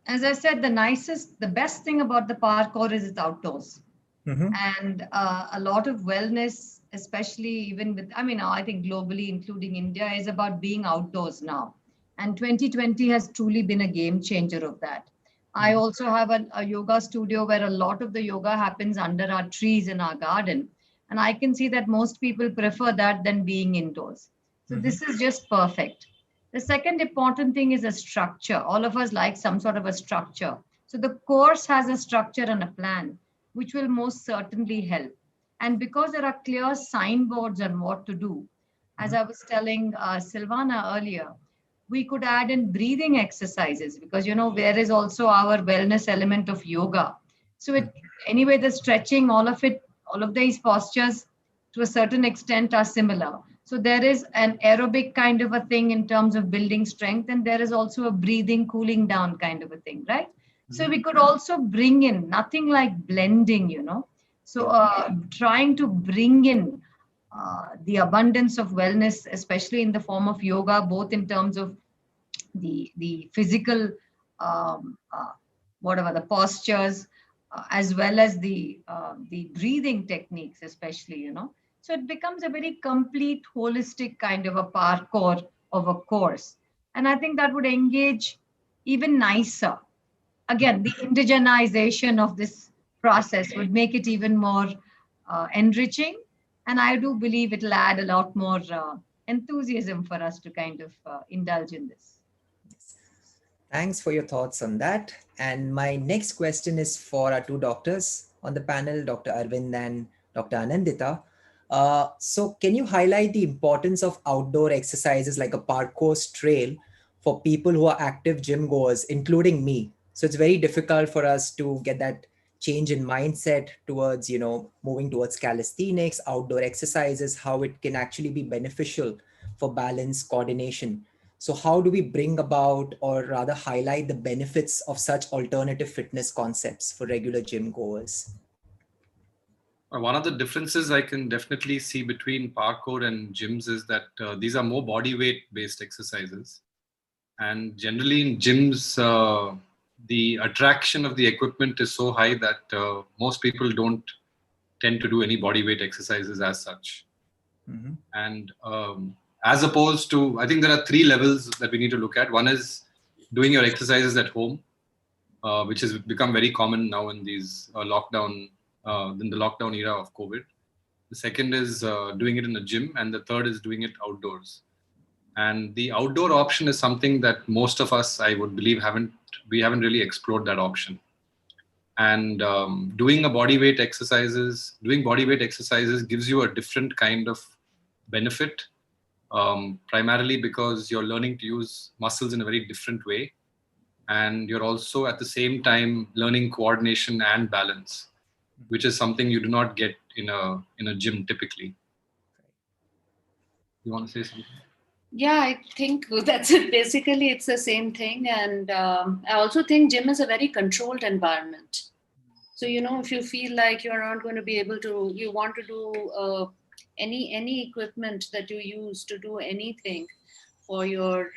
As I said, the best thing about the parkour is it's outdoors. And a lot of wellness, especially even with, I think globally, including India, is about being outdoors now. And 2020 has truly been a game changer of that. I also have a yoga studio where a lot of the yoga happens under our trees in our garden. And I can see that most people prefer that than being indoors. So this is just perfect. The second important thing is a structure. All of us like some sort of a structure. So the course has a structure and a plan, which will most certainly help. And because there are clear signboards on what to do, as I was telling Silvana earlier, we could add in breathing exercises because, there is also our wellness element of yoga. So anyway, the stretching, all of these postures to a certain extent are similar. So there is an aerobic kind of a thing in terms of building strength, and there is also a breathing, cooling down kind of a thing, right? So we could also bring in nothing like blending, So trying to bring in the abundance of wellness, especially in the form of yoga, both in terms of the physical, the postures, as well as the breathing techniques, especially, So it becomes a very complete, holistic kind of a parkour of a course. And I think that would engage even nicer. Again, the indigenization of this process would make it even more enriching. And I do believe it'll add a lot more enthusiasm for us to kind of indulge in this. Thanks for your thoughts on that. And my next question is for our two doctors on the panel, Dr. Arvind and Dr. Anandita. So can you highlight the importance of outdoor exercises like a parkour trail for people who are active gym goers, including me? So it's very difficult for us to get that change in mindset towards, moving towards calisthenics, outdoor exercises, how it can actually be beneficial for balance, coordination. So how do we bring about, or rather highlight, the benefits of such alternative fitness concepts for regular gym goers? One of the differences I can definitely see between parkour and gyms is that these are more body weight based exercises. And generally in gyms, the attraction of the equipment is so high that most people don't tend to do any body weight exercises as such. Mm-hmm. And as opposed to, I think there are 3 levels that we need to look at. One is doing your exercises at home, which has become very common now in these in the lockdown era of COVID. The second is doing it in a gym, and the third is doing it outdoors. And the outdoor option is something that most of us, I would believe, we haven't really explored that option. And doing body weight exercises gives you a different kind of benefit, primarily because you're learning to use muscles in a very different way. And you're also at the same time learning coordination and balance, which is something you do not get in a gym typically. You want to say something? Yeah, I think that's it. Basically, it's the same thing. And I also think gym is a very controlled environment. So, if you feel like you're not going to be able to, you want to do any equipment that you use to do anything for your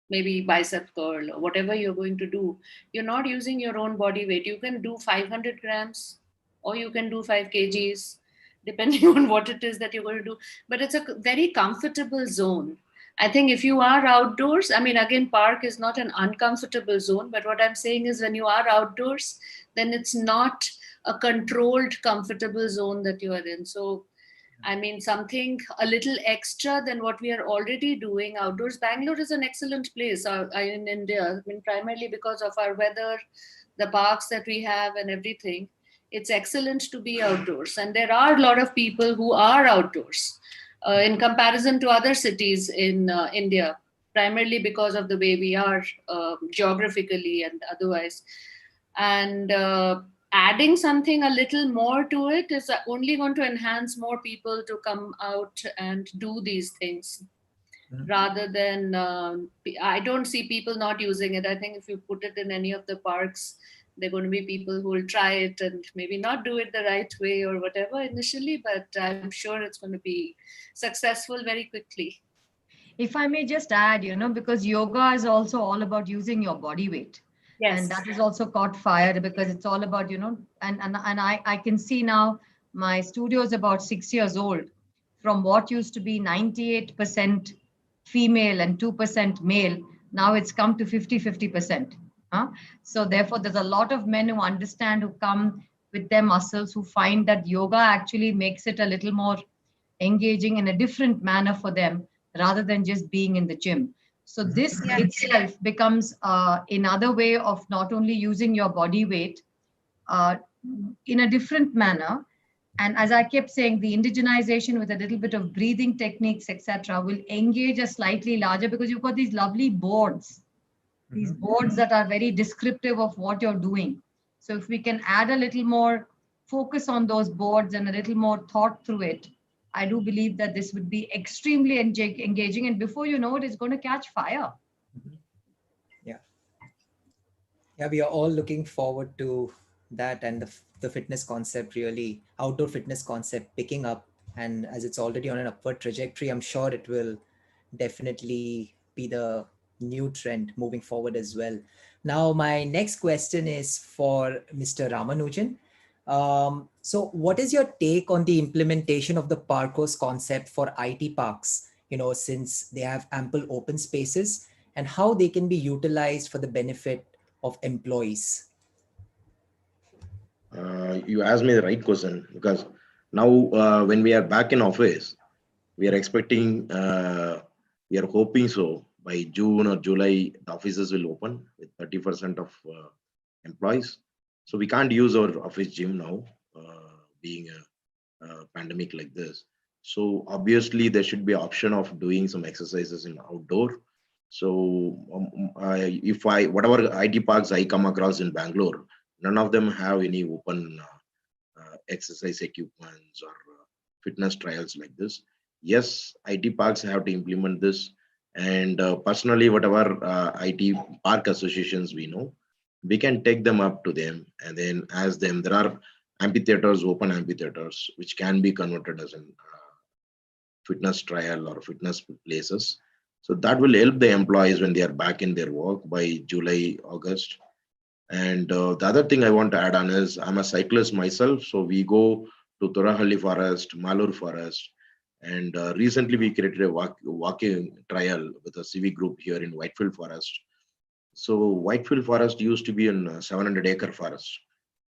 maybe bicep curl or whatever you're going to do, you're not using your own body weight. You can do 500 grams or you can do 5 kgs, depending on what it is that you're going to do. But it's a very comfortable zone. I think if you are outdoors, I mean, again, park is not an uncomfortable zone, but what I'm saying is when you are outdoors, then it's not a controlled, comfortable zone that you are in. So, I mean, something a little extra than what we are already doing outdoors. Bangalore is an excellent place in India. I mean, primarily because of our weather, the parks that we have and everything. It's excellent to be outdoors. And there are a lot of people who are outdoors in comparison to other cities in India, primarily because of the way we are geographically and otherwise. And adding something a little more to it is only going to enhance more people to come out and do these things. Rather than, I don't see people not using it. I think if you put it in any of the parks, there are going to be people who will try it and maybe not do it the right way or whatever initially, but I'm sure it's going to be successful very quickly. If I may just add, because yoga is also all about using your body weight. Yes. And that has also caught fire because it's all about, and I can see now my studio is about 6 years old. From what used to be 98% female and 2% male, now it's come to 50-50%. So therefore, there's a lot of men who understand, who come with their muscles, who find that yoga actually makes it a little more engaging in a different manner for them rather than just being in the gym. So this itself becomes another way of not only using your body weight in a different manner. And as I kept saying, the indigenization with a little bit of breathing techniques, etc., will engage a slightly larger, because you've got these lovely boards, these boards that are very descriptive of what you're doing. So if we can add a little more focus on those boards and a little more thought through it, I do believe that this would be extremely engaging. And before you know it, it's going to catch fire. Yeah, we are all looking forward to that, and the fitness concept, really outdoor fitness concept, picking up. And as it's already on an upward trajectory, I'm sure it will definitely be the new trend moving forward as well. Now, my next question is for Mr. Ramanujan. So what is your take on the implementation of the parkour's concept for IT parks, since they have ample open spaces, and how they can be utilized for the benefit of employees? You asked me the right question, because now when we are back in office, we are expecting, we are hoping so by June or July, the offices will open with 30% of employees. So we can't use our office gym now, being a pandemic like this. So obviously there should be option of doing some exercises in outdoor. So if whatever IT parks I come across in Bangalore, none of them have any open exercise equipments or fitness trials like this. Yes, IT parks have to implement this. And personally, whatever IT park associations we know, we can take them up to them and then ask them. There are amphitheaters, open amphitheaters, which can be converted as an fitness trial or fitness places. So that will help the employees when they are back in their work by July, August. And the other thing I want to add on is I'm a cyclist myself. So we go to Torahalli Forest, Malur Forest. And recently we created a walking trial with a civic group here in Whitefield Forest. So Whitefield Forest used to be a 700-acre forest,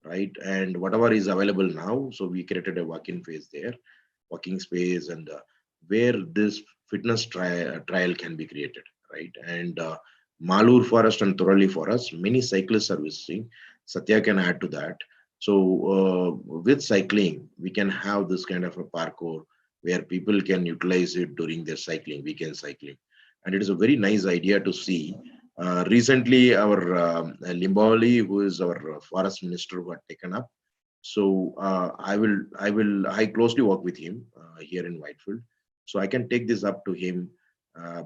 right? And whatever is available now, so we created a walking phase there, walking space, and where this fitness trial can be created, right? And Malur Forest and Thorali Forest, many cyclists are visiting. Satya can add to that. So with cycling, we can have this kind of a parkour where people can utilize it during their cycling, weekend cycling. And it is a very nice idea to see. Recently, our Limbali, who is our forest minister, who had taken up. So I closely work with him here in Whitefield. So I can take this up to him.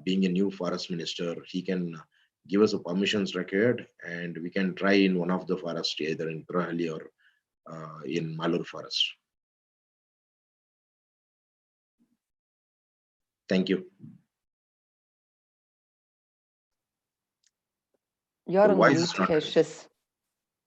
Being a new forest minister, he can give us a permissions record, and we can try in one of the forests, either in Trahali or in Malur Forest. Thank you. You're The on voice mute, is not- Cassius.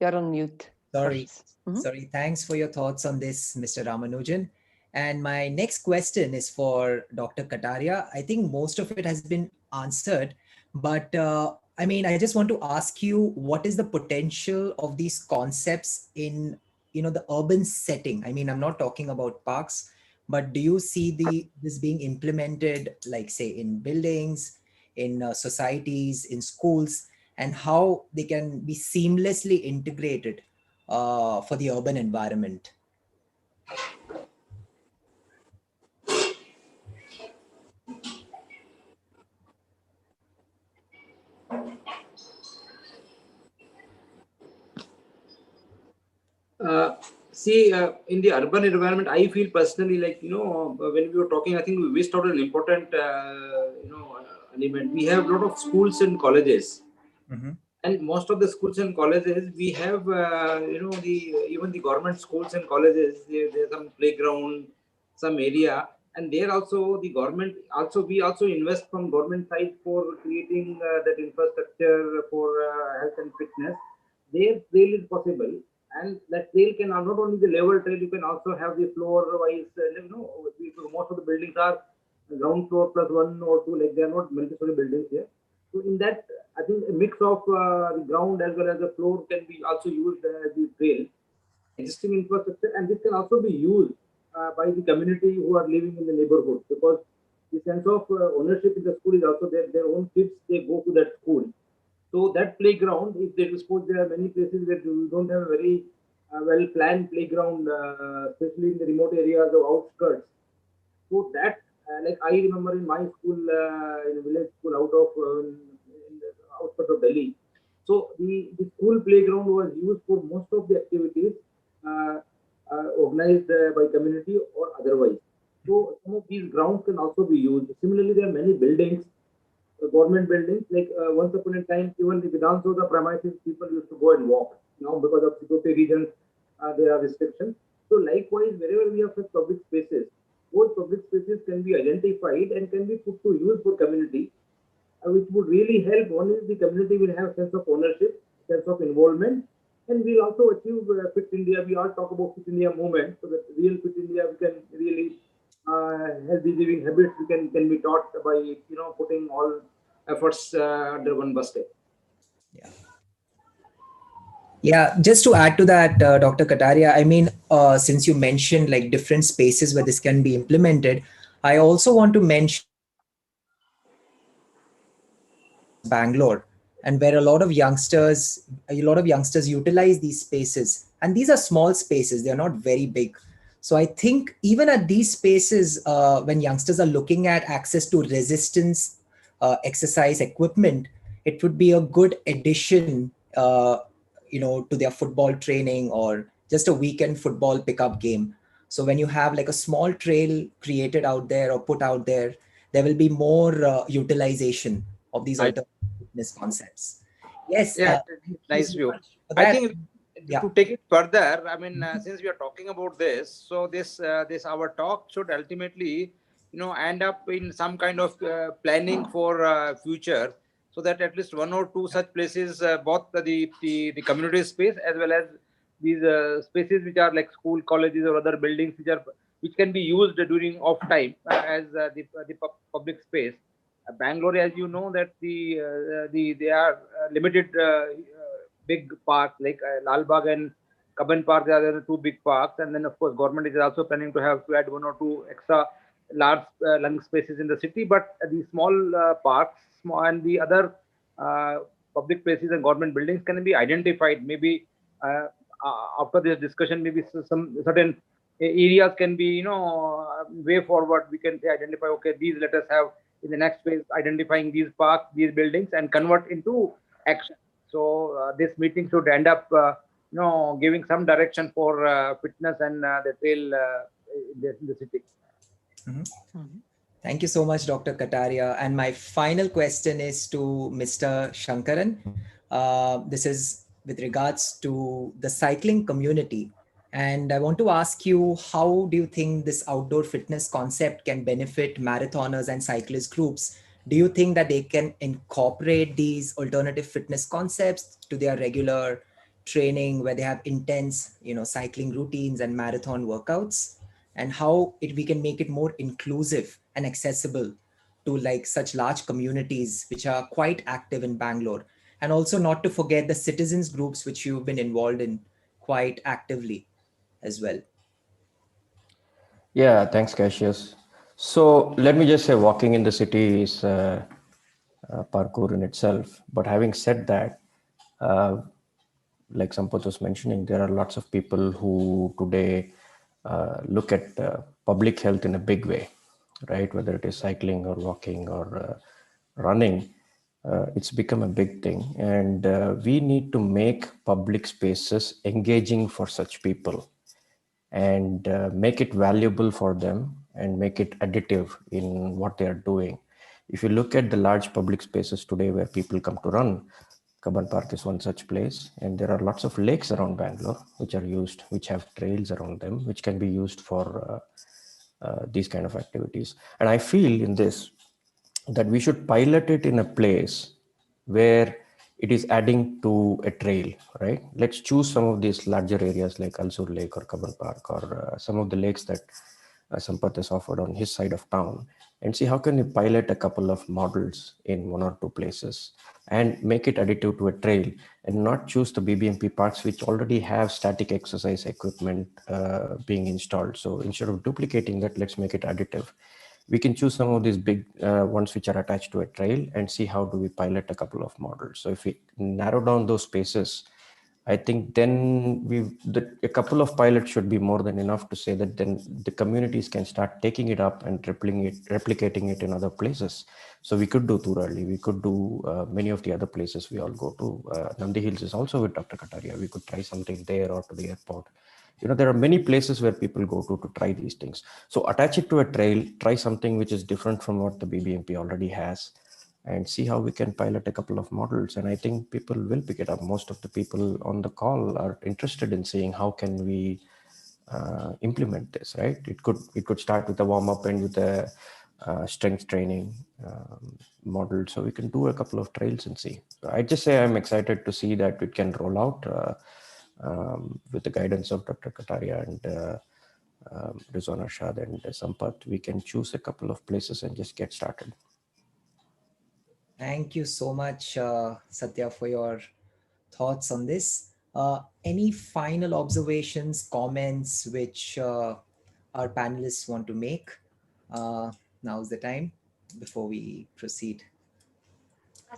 You're on mute. Sorry. Mhm. Sorry. Thanks for your thoughts on this, Mr. Ramanujan. And my next question is for Dr. Kataria. I think most of it has been answered, but I mean, I just want to ask you, what is the potential of these concepts in, the urban setting? I mean, I'm not talking about parks, but do you see this being implemented, like say in buildings, in societies, in schools, and how they can be seamlessly integrated for the urban environment? In the urban environment, I feel personally like, when we were talking, I think we missed out an important, element. We have a lot of schools and colleges. Mm-hmm. And most of the schools and colleges, we have, even the government schools and colleges, there's some playground, some area. And there also the government, we also invest from government side for creating that infrastructure for health and fitness. There trail is possible. And that trail can not only the level trail, you can also have the floor wise, most of the buildings are ground floor plus 1 or 2, like they are not multi-story buildings here. So in that, I think a mix of the ground as well as the floor can be also used as the trail, existing infrastructure, and this can also be used by the community who are living in the neighborhood, because the sense of ownership in the school is also there. Their own kids, they go to that school. So that playground, if they suppose there are many places where you don't have a very well planned playground, especially in the remote areas of outskirts. So that, like I remember in my school, in a village school out of in the outskirts of Delhi. So the school playground was used for most of the activities organized by community or otherwise. So some of these grounds can also be used. Similarly, there are many buildings, government buildings, like once upon a time, even the Vidhan Sabha premises, people used to go and walk. Now, because of security reasons, there are restrictions. So likewise, wherever we have such public spaces, those public spaces can be identified and can be put to use for community, which would really help. One is the community will have sense of ownership, sense of involvement, and we'll also achieve Fit India. We all talk about Fit India movement, so that real Fit India, we can really healthy living habits can be taught by putting all efforts under one basket. Yeah. Yeah, just to add to that, Dr. Kataria, I mean, since you mentioned like different spaces where this can be implemented, I also want to mention Bangalore, and where a lot of youngsters utilize these spaces, and these are small spaces, they're not very big. So I think even at these spaces, when youngsters are looking at access to resistance exercise equipment, it would be a good addition, to their football training or just a weekend football pickup game. So when you have like a small trail created out there or put out there, there will be more utilization of these alternative fitness concepts. Yes. Yeah, Thank you nice so view. much for I that. think Yeah. to take it further, I mean, since we are talking about this, so this our talk should ultimately, end up in some kind of planning for future, so that at least one or two such places, both the community space as well as these spaces which are like school, colleges, or other buildings which can be used during off time as the public space. Bangalore, as you know, that they are limited big parks like Lal Bagh and Kaban Park. They are the two big parks, and then of course government is also planning to add one or two extra large lung spaces in the city. But the small parks, small and the other uh, public places and government buildings can be identified. Maybe after this discussion, maybe some certain areas can be, way forward. We can say identify. Okay, these let us have in the next phase identifying these parks, these buildings, and convert into action. So this meeting should end up, giving some direction for fitness and the trail in the city. Thank you so much, Dr. Kataria. And my final question is to Mr. Shankaran. This is with regards to the cycling community. And I want to ask you, how do you think this outdoor fitness concept can benefit marathoners and cyclist groups? Do you think that they can incorporate these alternative fitness concepts to their regular training where they have intense, cycling routines and marathon workouts? And how we can make it more inclusive and accessible to like such large communities which are quite active in Bangalore? And also not to forget the citizens groups which you've been involved in quite actively as well. Yeah, thanks, Cassius. So let me just say, walking in the city is parkour in itself. But having said that, like Sampath was mentioning, there are lots of people who today look at public health in a big way, right? Whether it is cycling or walking or running, it's become a big thing. And we need to make public spaces engaging for such people and make it valuable for them and make it additive in what they are doing. If you look at the large public spaces today where people come to run, Kaban Park is one such place, and there are lots of lakes around Bangalore which are used, which have trails around them, which can be used for these kind of activities. And I feel in this that we should pilot it in a place where it is adding to a trail, right? Let's choose some of these larger areas like Alsur Lake or Kaban Park or some of the lakes that Sampath has offered on his side of town, and see how can we pilot a couple of models in one or two places and make it additive to a trail, and not choose the BBMP parks which already have static exercise equipment being installed. So instead of duplicating that, let's make it additive. We can choose some of these big ones which are attached to a trail and see how do we pilot a couple of models. So if we narrow down those spaces, I think then a couple of pilots should be more than enough to say that then the communities can start taking it up and replicating it in other places. So we could do Turali, we could do many of the other places we all go to. Nandi Hills is also with Dr. Kataria. We could try something there or to the airport. There are many places where people go to try these things. So attach it to a trail, try something which is different from what the BBMP already has, and see how we can pilot a couple of models. And I think people will pick it up. Most of the people on the call are interested in seeing how can we implement this, right? It could start with a warm-up and with a strength training model. So we can do a couple of trails and see. So I just say I'm excited to see that it can roll out with the guidance of Dr. Kataria and Rizwan Arshad and Sampath. We can choose a couple of places and just get started. Thank you so much, Satya, for your thoughts on this. Any final observations, comments which our panelists want to make? Now's the time before we proceed.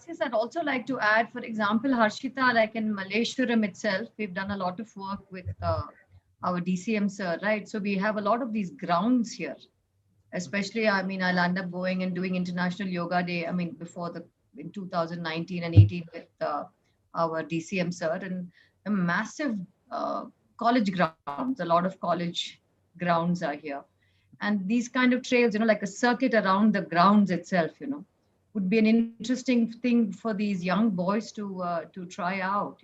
Yes, I'd also like to add, for example, Harshita, like in Malleshwaram itself, we've done a lot of work with our DCM sir, right? So we have a lot of these grounds here. especially, I mean, I'll end up going and doing International Yoga Day. I mean, in 2019 and 18 with our DCM sir, and a massive college grounds, a lot of college grounds are here. And these kind of trails, like a circuit around the grounds itself, would be an interesting thing for these young boys to try out,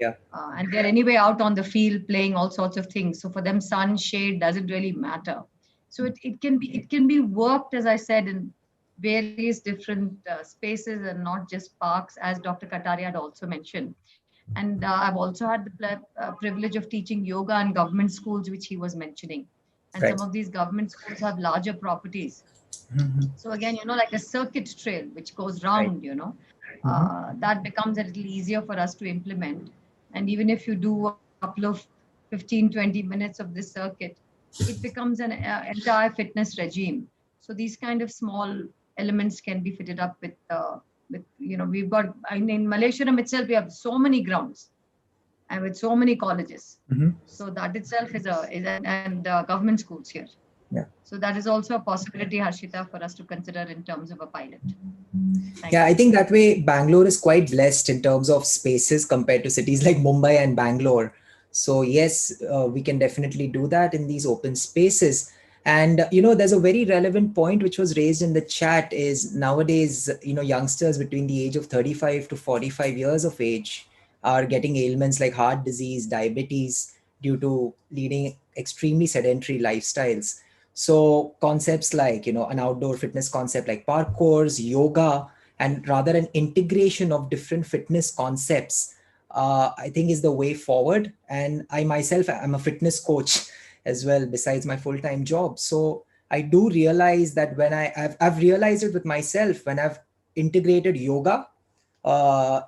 Yeah. And they're anyway out on the field playing all sorts of things. So for them, sun, shade doesn't really matter. So it can be worked, as I said, in various different spaces and not just parks, as Dr. Kataria had also mentioned. And I've also had the privilege of teaching yoga in government schools, which he was mentioning. And Right. some of these government schools have larger properties. So again, like a circuit trail which goes round, that becomes a little easier for us to implement. And even if you do a couple of 15, 20 minutes of this circuit, it becomes an entire fitness regime. So these kind of small elements can be fitted up with we've got, in Malaysia itself, we have so many grounds and with so many colleges. So that itself and government schools here. Yeah. So that is also a possibility, Harshita, for us to consider in terms of a pilot. Yeah, I think that way Bangalore is quite blessed in terms of spaces compared to cities like Mumbai and Bangalore. So yes, we can definitely do that in these open spaces. And there's a very relevant point which was raised in the chat is nowadays, youngsters between the age of 35 to 45 years of age are getting ailments like heart disease, diabetes due to leading extremely sedentary lifestyles. So concepts like, an outdoor fitness concept like parkours, yoga, and rather an integration of different fitness concepts, I think is the way forward. And I myself am a fitness coach as well, besides my full-time job. So I do realize that when I've realized it with myself, when I've integrated yoga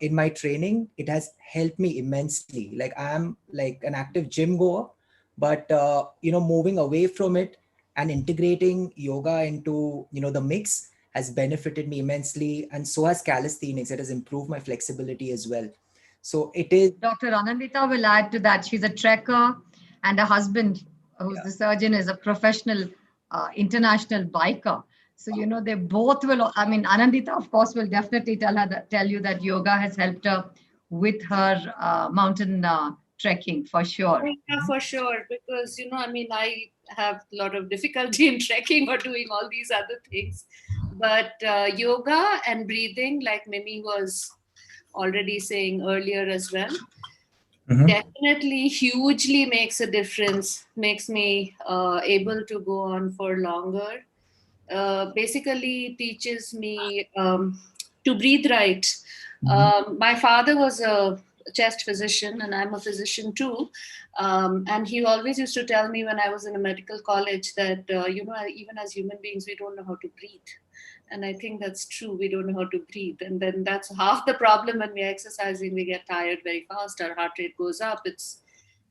in my training, it has helped me immensely. Like I'm like an active gym goer, but moving away from it and integrating yoga into the mix has benefited me immensely, and so has calisthenics. It has improved my flexibility as well. So it is. Dr. Anandita will add to that. She's a trekker, and her husband, who's the surgeon, is a professional international biker. So they both will. I mean, Anandita, of course, will definitely tell you that yoga has helped her with her mountain trekking for sure. Yeah, for sure. Because I have a lot of difficulty in trekking or doing all these other things, but yoga and breathing, like Mimi was already saying earlier as well, definitely hugely makes a difference, makes me able to go on for longer. Basically teaches me to breathe right. My father was a chest physician and I'm a physician too. And he always used to tell me when I was in a medical college that, even as human beings, we don't know how to breathe. And I think that's true. We don't know how to breathe. And then that's half the problem when we're exercising. We get tired very fast. Our heart rate goes up.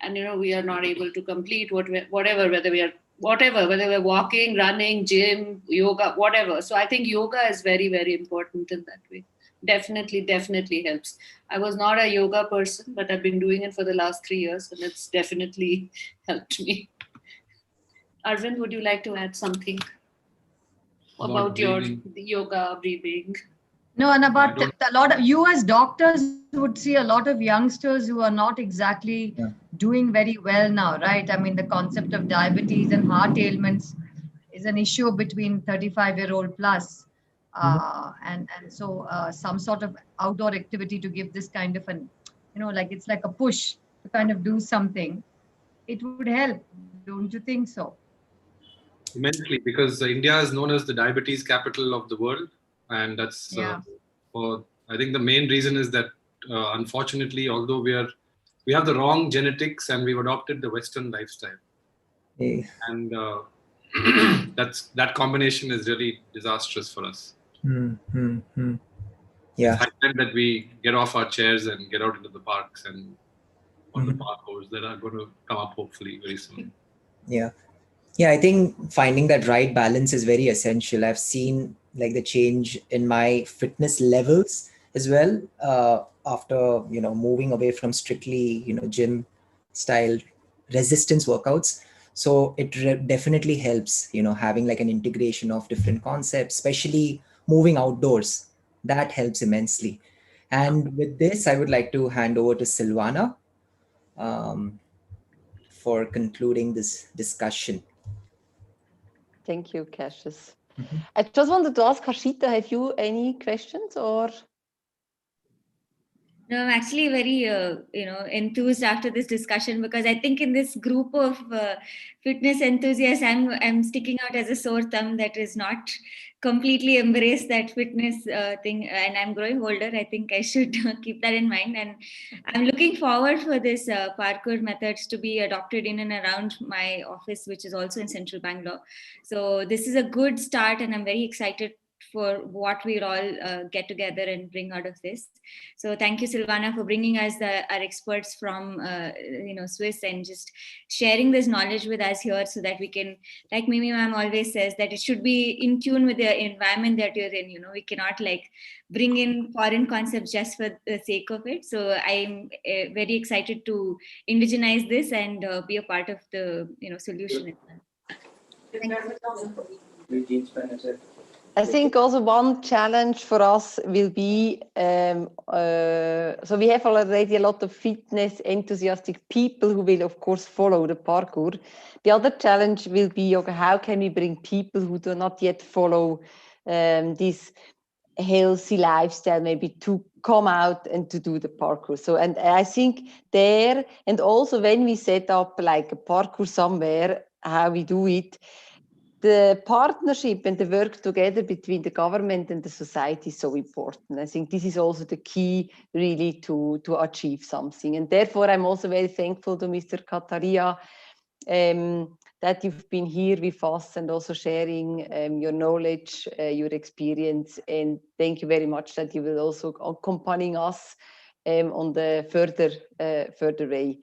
We are not able to complete whatever, whether we're walking, running, gym, yoga, whatever. So I think yoga is very, very important in that way. Definitely helps. I was not a yoga person, but I've been doing it for the last 3 years and it's definitely helped me. Arvind, would you like to add something about your yoga, breathing? No, and about a lot of you as doctors would see a lot of youngsters who are not exactly doing very well now, right? I mean, the concept of diabetes and heart ailments is an issue between 35-year-old plus. And so some sort of outdoor activity to give this kind of an, it's like a push to kind of do something. It would help, don't you think so? Immensely, because India is known as the diabetes capital of the world. And that's I think the main reason is that unfortunately, although we have the wrong genetics and we've adopted the Western lifestyle. And that combination is really disastrous for us. Yeah. It's high time that we get off our chairs and get out into the parks and on the parkours that are going to come up hopefully very soon. Yeah. Yeah, I think finding that right balance is very essential. I've seen like the change in my fitness levels as well after, moving away from strictly, gym style resistance workouts. So it definitely helps, having like an integration of different concepts, especially moving outdoors. That helps immensely. And with this, I would like to hand over to Silvana for concluding this discussion. Thank you, Cassius. I just wanted to ask Harshita, have you any questions or? No, I'm actually very, enthused after this discussion, because I think in this group of fitness enthusiasts, I'm sticking out as a sore thumb that is not completely embraced that fitness thing. And I'm growing older. I think I should keep that in mind. And I'm looking forward for this parkour methods to be adopted in and around my office, which is also in central Bangalore. So this is a good start, and I'm very excited for what we'll all get together and bring out of this. So thank you, Silvana, for bringing us our experts from Swiss, and just sharing this knowledge with us here, so that we can, like Mimi ma'am always says, that it should be in tune with the environment that you're in. We cannot like bring in foreign concepts just for the sake of it. So I'm very excited to indigenize this and be a part of the solution as well. Thank you. I think also one challenge for us will be, so we have already a lot of fitness enthusiastic people who will of course follow the parkour. The other challenge will be, okay, how can we bring people who do not yet follow this healthy lifestyle maybe to come out and to do the parkour. So, and I think there, and also when we set up like a parkour somewhere, how we do it, the partnership and the work together between the government and the society is so important. I think this is also the key really to achieve something. And therefore, I'm also very thankful to Mr. Kataria that you've been here with us and also sharing your knowledge, your experience. And thank you very much that you will also accompanying us on the further way.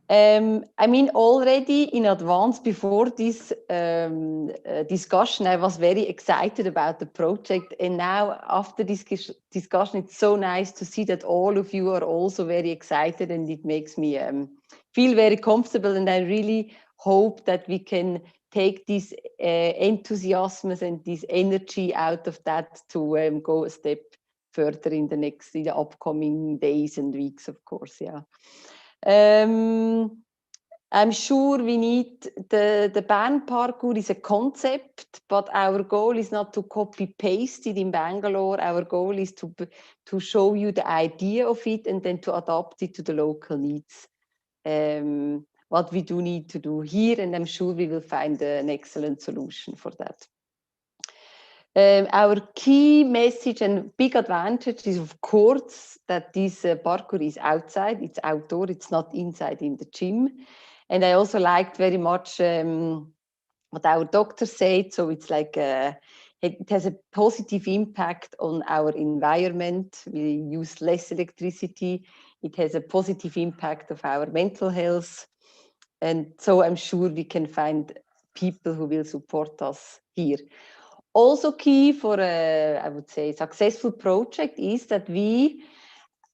I mean, already in advance before this discussion, I was very excited about the project. And now after this discussion, it's so nice to see that all of you are also very excited, and it makes me feel very comfortable. And I really hope that we can take this enthusiasm and this energy out of that to go a step further in the upcoming days and weeks, of course, yeah. I'm sure we need the band parkour is a concept, but our goal is not to copy paste it in Bangalore. Our goal is to show you the idea of it and then to adapt it to the local needs. What we do need to do here, and I'm sure we will find an excellent solution for that. Our key message and big advantage is, of course, that this parkour is outside, it's outdoor, it's not inside in the gym. And I also liked very much what our doctor said. So it's like it has a positive impact on our environment. We use less electricity. It has a positive impact of our mental health. And so I'm sure we can find people who will support us here. Also key for a, I would say, successful project is that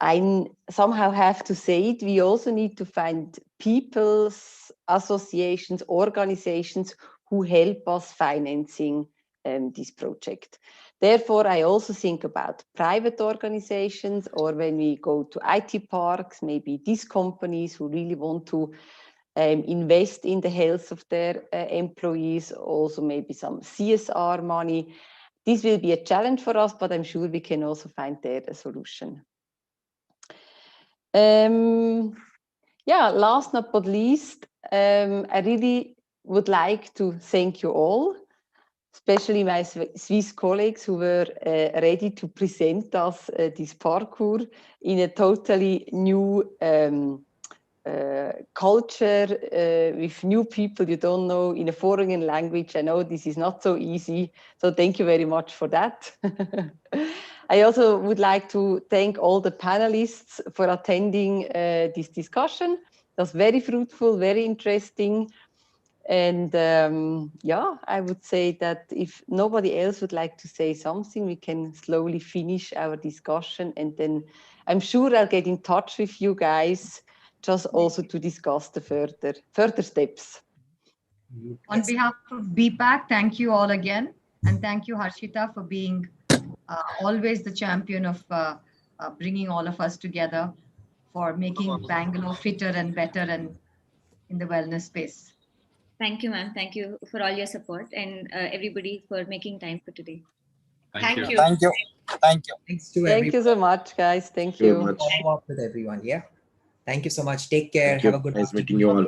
I somehow have to say it, we also need to find people's associations, organizations who help us financing this project. Therefore, I also think about private organizations, or when we go to IT parks, maybe these companies who really want to invest in the health of their employees, also maybe some CSR money. This will be a challenge for us, but I'm sure we can also find there a solution. Yeah, last but not least, I really would like to thank you all, especially my Swiss colleagues who were ready to present us this parkour in a totally new culture with new people you don't know in a foreign language. I know this is not so easy, so thank you very much for that. I also would like to thank all the panelists for attending this discussion. It was very fruitful, very interesting. And yeah, I would say that if nobody else would like to say something, we can slowly finish our discussion, and then I'm sure I'll get in touch with you guys just also to discuss the further steps. On behalf of BPAC, thank you all again. And thank you, Harshita, for being always the champion of bringing all of us together for making Bangalore fitter and better and in the wellness space. Thank you, ma'am. Thank you for all your support and everybody for making time for today. Thank you. Thank you. Thank you. Thanks to Thank everyone. you so much, guys. Thank you you. very much. Follow up with everyone. Yeah. Thank you so much. Take care. Thank you. Have a good Nice afternoon. meeting you all.